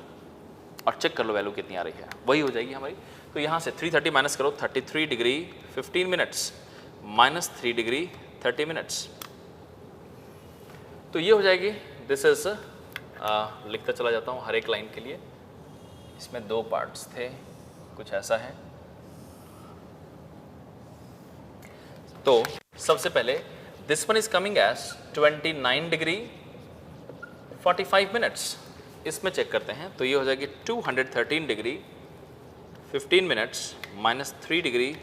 और चेक कर लो वैल्यू कितनी आ रही है, वही हो जाएगी हमारी। तो यहाँ से 330 माइनस करो, 33 degree 15 minutes minus 3 degree 30 minutes, तो ये हो जाएगी। दिस इज लिखता चला जाता हूँ हर एक लाइन के लिए, इसमें 2 पार्ट्स थे, कुछ ऐसा है। तो सबसे पहले this one is coming as 29 degree 45 minutes, इसमें चेक करते हैं। तो ये हो जाएगी 213 degree 15 minutes minus 3 degree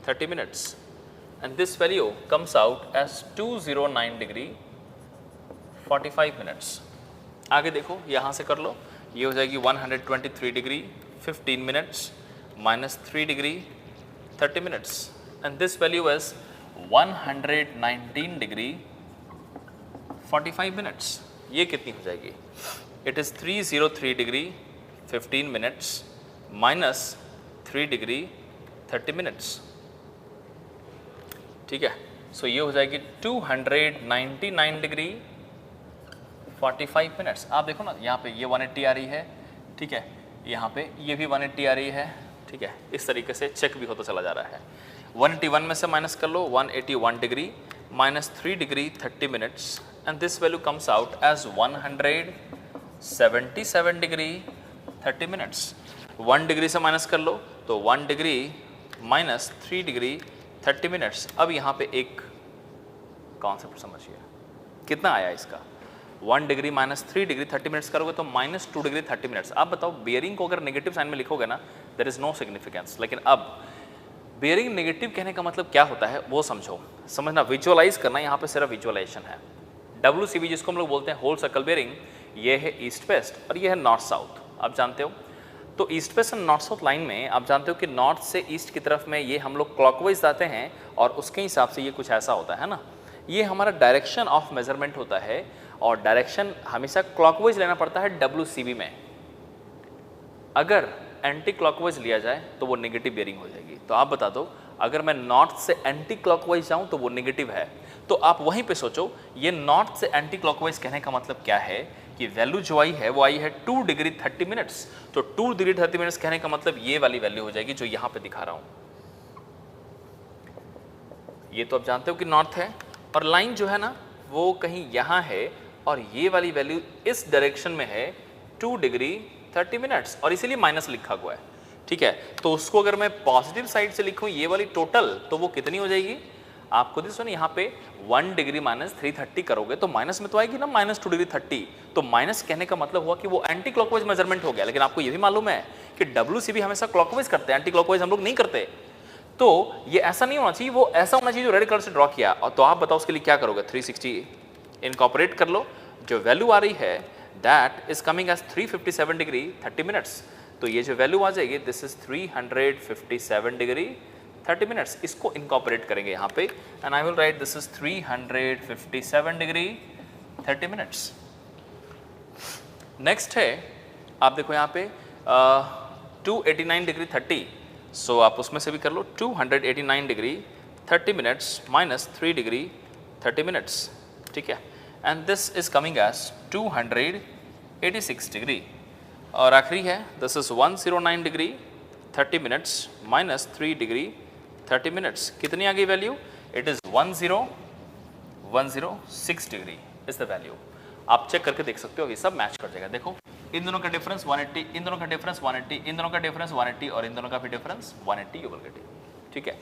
30 minutes, and this value comes out as 209 degree 45 minutes. आगे देखो, यहाँ से कर लो, ये हो जाएगी 123 degree 15 minutes minus 3 degree 30 minutes, and this value is 119 degree 45 minutes. ये कितनी हो जाएगी? It is 303 degree 15 minutes minus 3 degree 30 minutes, ठीक है। सो ये हो जाएगी 299 डिग्री 45 मिनट्स। आप देखो ना, यहाँ पे ये 180 आ रही है, ठीक है, यहाँ पे ये भी 180 आ रही है, ठीक है। इस तरीके से चेक भी होता चला जा रहा है। 181 में से माइनस कर लो, 181 degree minus 3 degree 30 minutes, and this value comes out as 177 degree 30 minutes. 1 degree से माइनस कर लो, तो 1 डिग्री माइनस 3 डिग्री 30 मिनट्स। अब यहाँ पे एक कॉन्सेप्ट समझिए, कितना आया इसका? 1 डिग्री माइनस 3 डिग्री 30 मिनट्स करोगे तो माइनस 2 डिग्री 30 मिनट्स। आप बताओ, बियरिंग को अगर नेगेटिव साइन में लिखोगे ना, देयर इज नो सिग्निफिकेंस। लेकिन अब बियरिंग नेगेटिव कहने का मतलब क्या होता है वो समझो, समझना, विजुअलाइज करना, यहाँ पे सिर्फ विजुअलाइजेशन है। WCB जिसको हम लोग बोलते हैं होल सर्कल बियरिंग, ये है ईस्ट वेस्ट और ये है नॉर्थ साउथ, आप जानते हो। तो east west and north south line में आप जानते हो कि नॉर्थ से ईस्ट की तरफ में ये हम लोग क्लॉकवाइज जाते हैं और उसके हिसाब से ये कुछ ऐसा होता है ना, ये हमारा डायरेक्शन ऑफ मेजरमेंट होता है और डायरेक्शन हमेशा क्लॉकवाइज लेना पड़ता है WCB में। अगर एंटी क्लॉकवाइज लिया जाए तो वो नेगेटिव बियरिंग हो जाएगी। तो आप बता दो, अगर मैं नॉर्थ से एंटी क्लॉकवाइज जाऊं तो वो नेगेटिव है। तो आप वहीं पे सोचो, ये नॉर्थ से एंटी क्लॉकवाइज कहने का मतलब क्या है कि वैल्यू जो आई है वो आई है 2 डिग्री 30 मिनट्स। तो 2 डिग्री 30 मिनट्स कहने का मतलब ये वाली वैल्यू हो जाएगी जो यहाँ पे दिखा रहा हूँ। ये तो आप जानते हो कि नॉर्थ है और लाइन जो है ना वो कहीं यहाँ है और ये वाली वैल्यू इस डायरेक्शन में है 2 डिग्री 30 मिनट्स और इसीलिए माइनस लिखा हुआ है, ठीक है। तो उसको अगर मैं पॉजिटिव साइड से लिखूं ये वाली टोटल, तो वो कितनी हो जाएगी? आप खुद ही सुनिए, यहाँ पे 1 डिग्री माइनस 330 करोगे तो माइनस में तो आएगी ना माइनस 2 डिग्री 30। तो माइनस कहने का मतलब हुआ कि वो एंटी क्लॉकवाइज मेजरमेंट हो गया। लेकिन आपको ये भी मालूम है कि WCB हमेशा क्लॉकवाइज करते हैं, एंटी क्लॉकवाइज हम लोग नहीं करते। तो ये ऐसा नहीं होना चाहिए, वो ऐसा होना चाहिए जो रेड कलर से ड्रॉ किया। और तो आप बताओ उसके लिए क्या करोगे? 360 इनकॉर्पोरेट कर लो, जो वैल्यू आ रही है that is coming as 357 degree 30 minutes. तो ये जो वैल्यू आ जाएगी दिस इज 357 डिग्री 30 मिनट्स। इसको इनकॉर्पोरेट करेंगे यहाँ पे and I will write this is 357 degree 30 minutes. Next है, आप देखो यहाँ पे 289 डिग्री 30, सो आप उसमें से भी कर लो 289 degree 30 minutes minus 3 degree 30 minutes, ठीक है। And this is coming as 286 degree. और आखिरी है this is 109 degree 30 minutes minus 3 degree 30 minutes. कितनी आ गई value? It is 10106 degree is the value. आप चेक करके देख सकते हो, ये सब मैच कर जाएगा। देखो इन दोनों का डिफरेंस 180, इन दोनों का डिफरेंस 180, इन दोनों का डिफरेंस 180 और इन दोनों का भी difference 180 you will get it, ठीक है।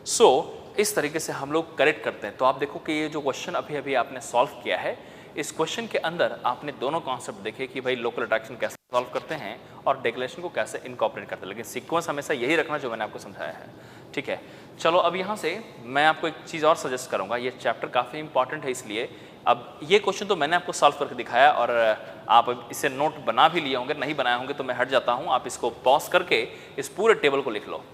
सो इस तरीके से हम लोग करेक्ट करते हैं। तो आप देखो कि ये जो क्वेश्चन अभी अभी आपने सॉल्व किया है, इस क्वेश्चन के अंदर आपने दोनों कॉन्सेप्ट देखे कि भाई लोकल अट्रैक्शन कैसे सॉल्व करते हैं और डेक्लेरेशन को कैसे इनकॉर्पोरेट करते हैं। लेकिन सीक्वेंस हमेशा यही रखना जो मैंने आपको समझाया है, ठीक है। चलो अब यहाँ से मैं आपको एक चीज़ और सजेस्ट करूँगा, ये चैप्टर काफ़ी इंपॉर्टेंट है इसलिए अब ये क्वेश्चन तो मैंने आपको सॉल्व करके दिखाया और आप इसे नोट बना भी लिए होंगे, नहीं बनाए होंगे तो मैं हट जाता हूँ। आप इसको पॉज करके इस पूरे टेबल को लिख लो,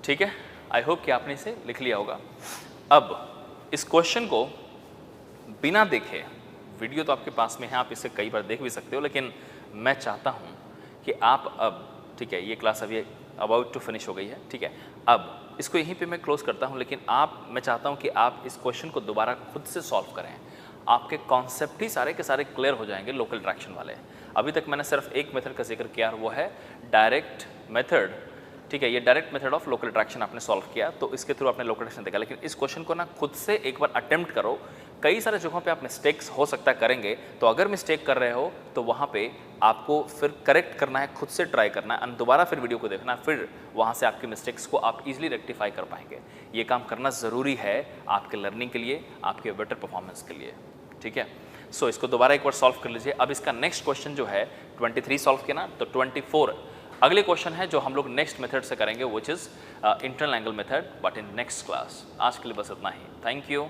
ठीक है। आई होप कि आपने इसे लिख लिया होगा। अब इस क्वेश्चन को बिना देखे, वीडियो तो आपके पास में है, आप इसे कई बार देख भी सकते हो, लेकिन मैं चाहता हूं कि आप अब, ठीक है, ये क्लास अभी अबाउट टू फिनिश हो गई है, ठीक है, अब इसको यहीं पे मैं क्लोज करता हूँ, लेकिन मैं चाहता हूँ कि आप इस क्वेश्चन को दोबारा खुद से सॉल्व करें। आपके कॉन्सेप्ट ही सारे के सारे क्लियर हो जाएंगे लोकल अट्रैक्शन वाले। अभी तक मैंने सिर्फ एक मेथड का जिक्र किया, वो है डायरेक्ट मेथड, ठीक है। ये direct method of local attraction आपने सॉल्व किया, तो इसके थ्रू आपने लोकल अट्रैक्शन देखा। लेकिन इस क्वेश्चन को ना खुद से एक बार अटेम्प्ट करो। कई सारे जगहों पे आप मिस्टेक्स हो सकता है करेंगे, तो अगर मिस्टेक कर रहे हो तो वहाँ पे आपको फिर करेक्ट करना है, खुद से ट्राई करना है, और दोबारा फिर वीडियो को देखना, फिर वहाँ से आपके मिस्टेक्स को आप इजीली रेक्टिफाई कर पाएंगे। ये काम करना ज़रूरी है आपके लर्निंग के लिए, आपके बेटर परफॉर्मेंस के लिए, ठीक है। सो इसको दोबारा एक बार सॉल्व कर लीजिए। अब इसका नेक्स्ट क्वेश्चन जो है 23 सॉल्व किया ना, तो 24 अगले क्वेश्चन है जो हम लोग नेक्स्ट मेथड से करेंगे, which is internal angle method, but in next class. आज के लिए बस इतना ही। Thank you.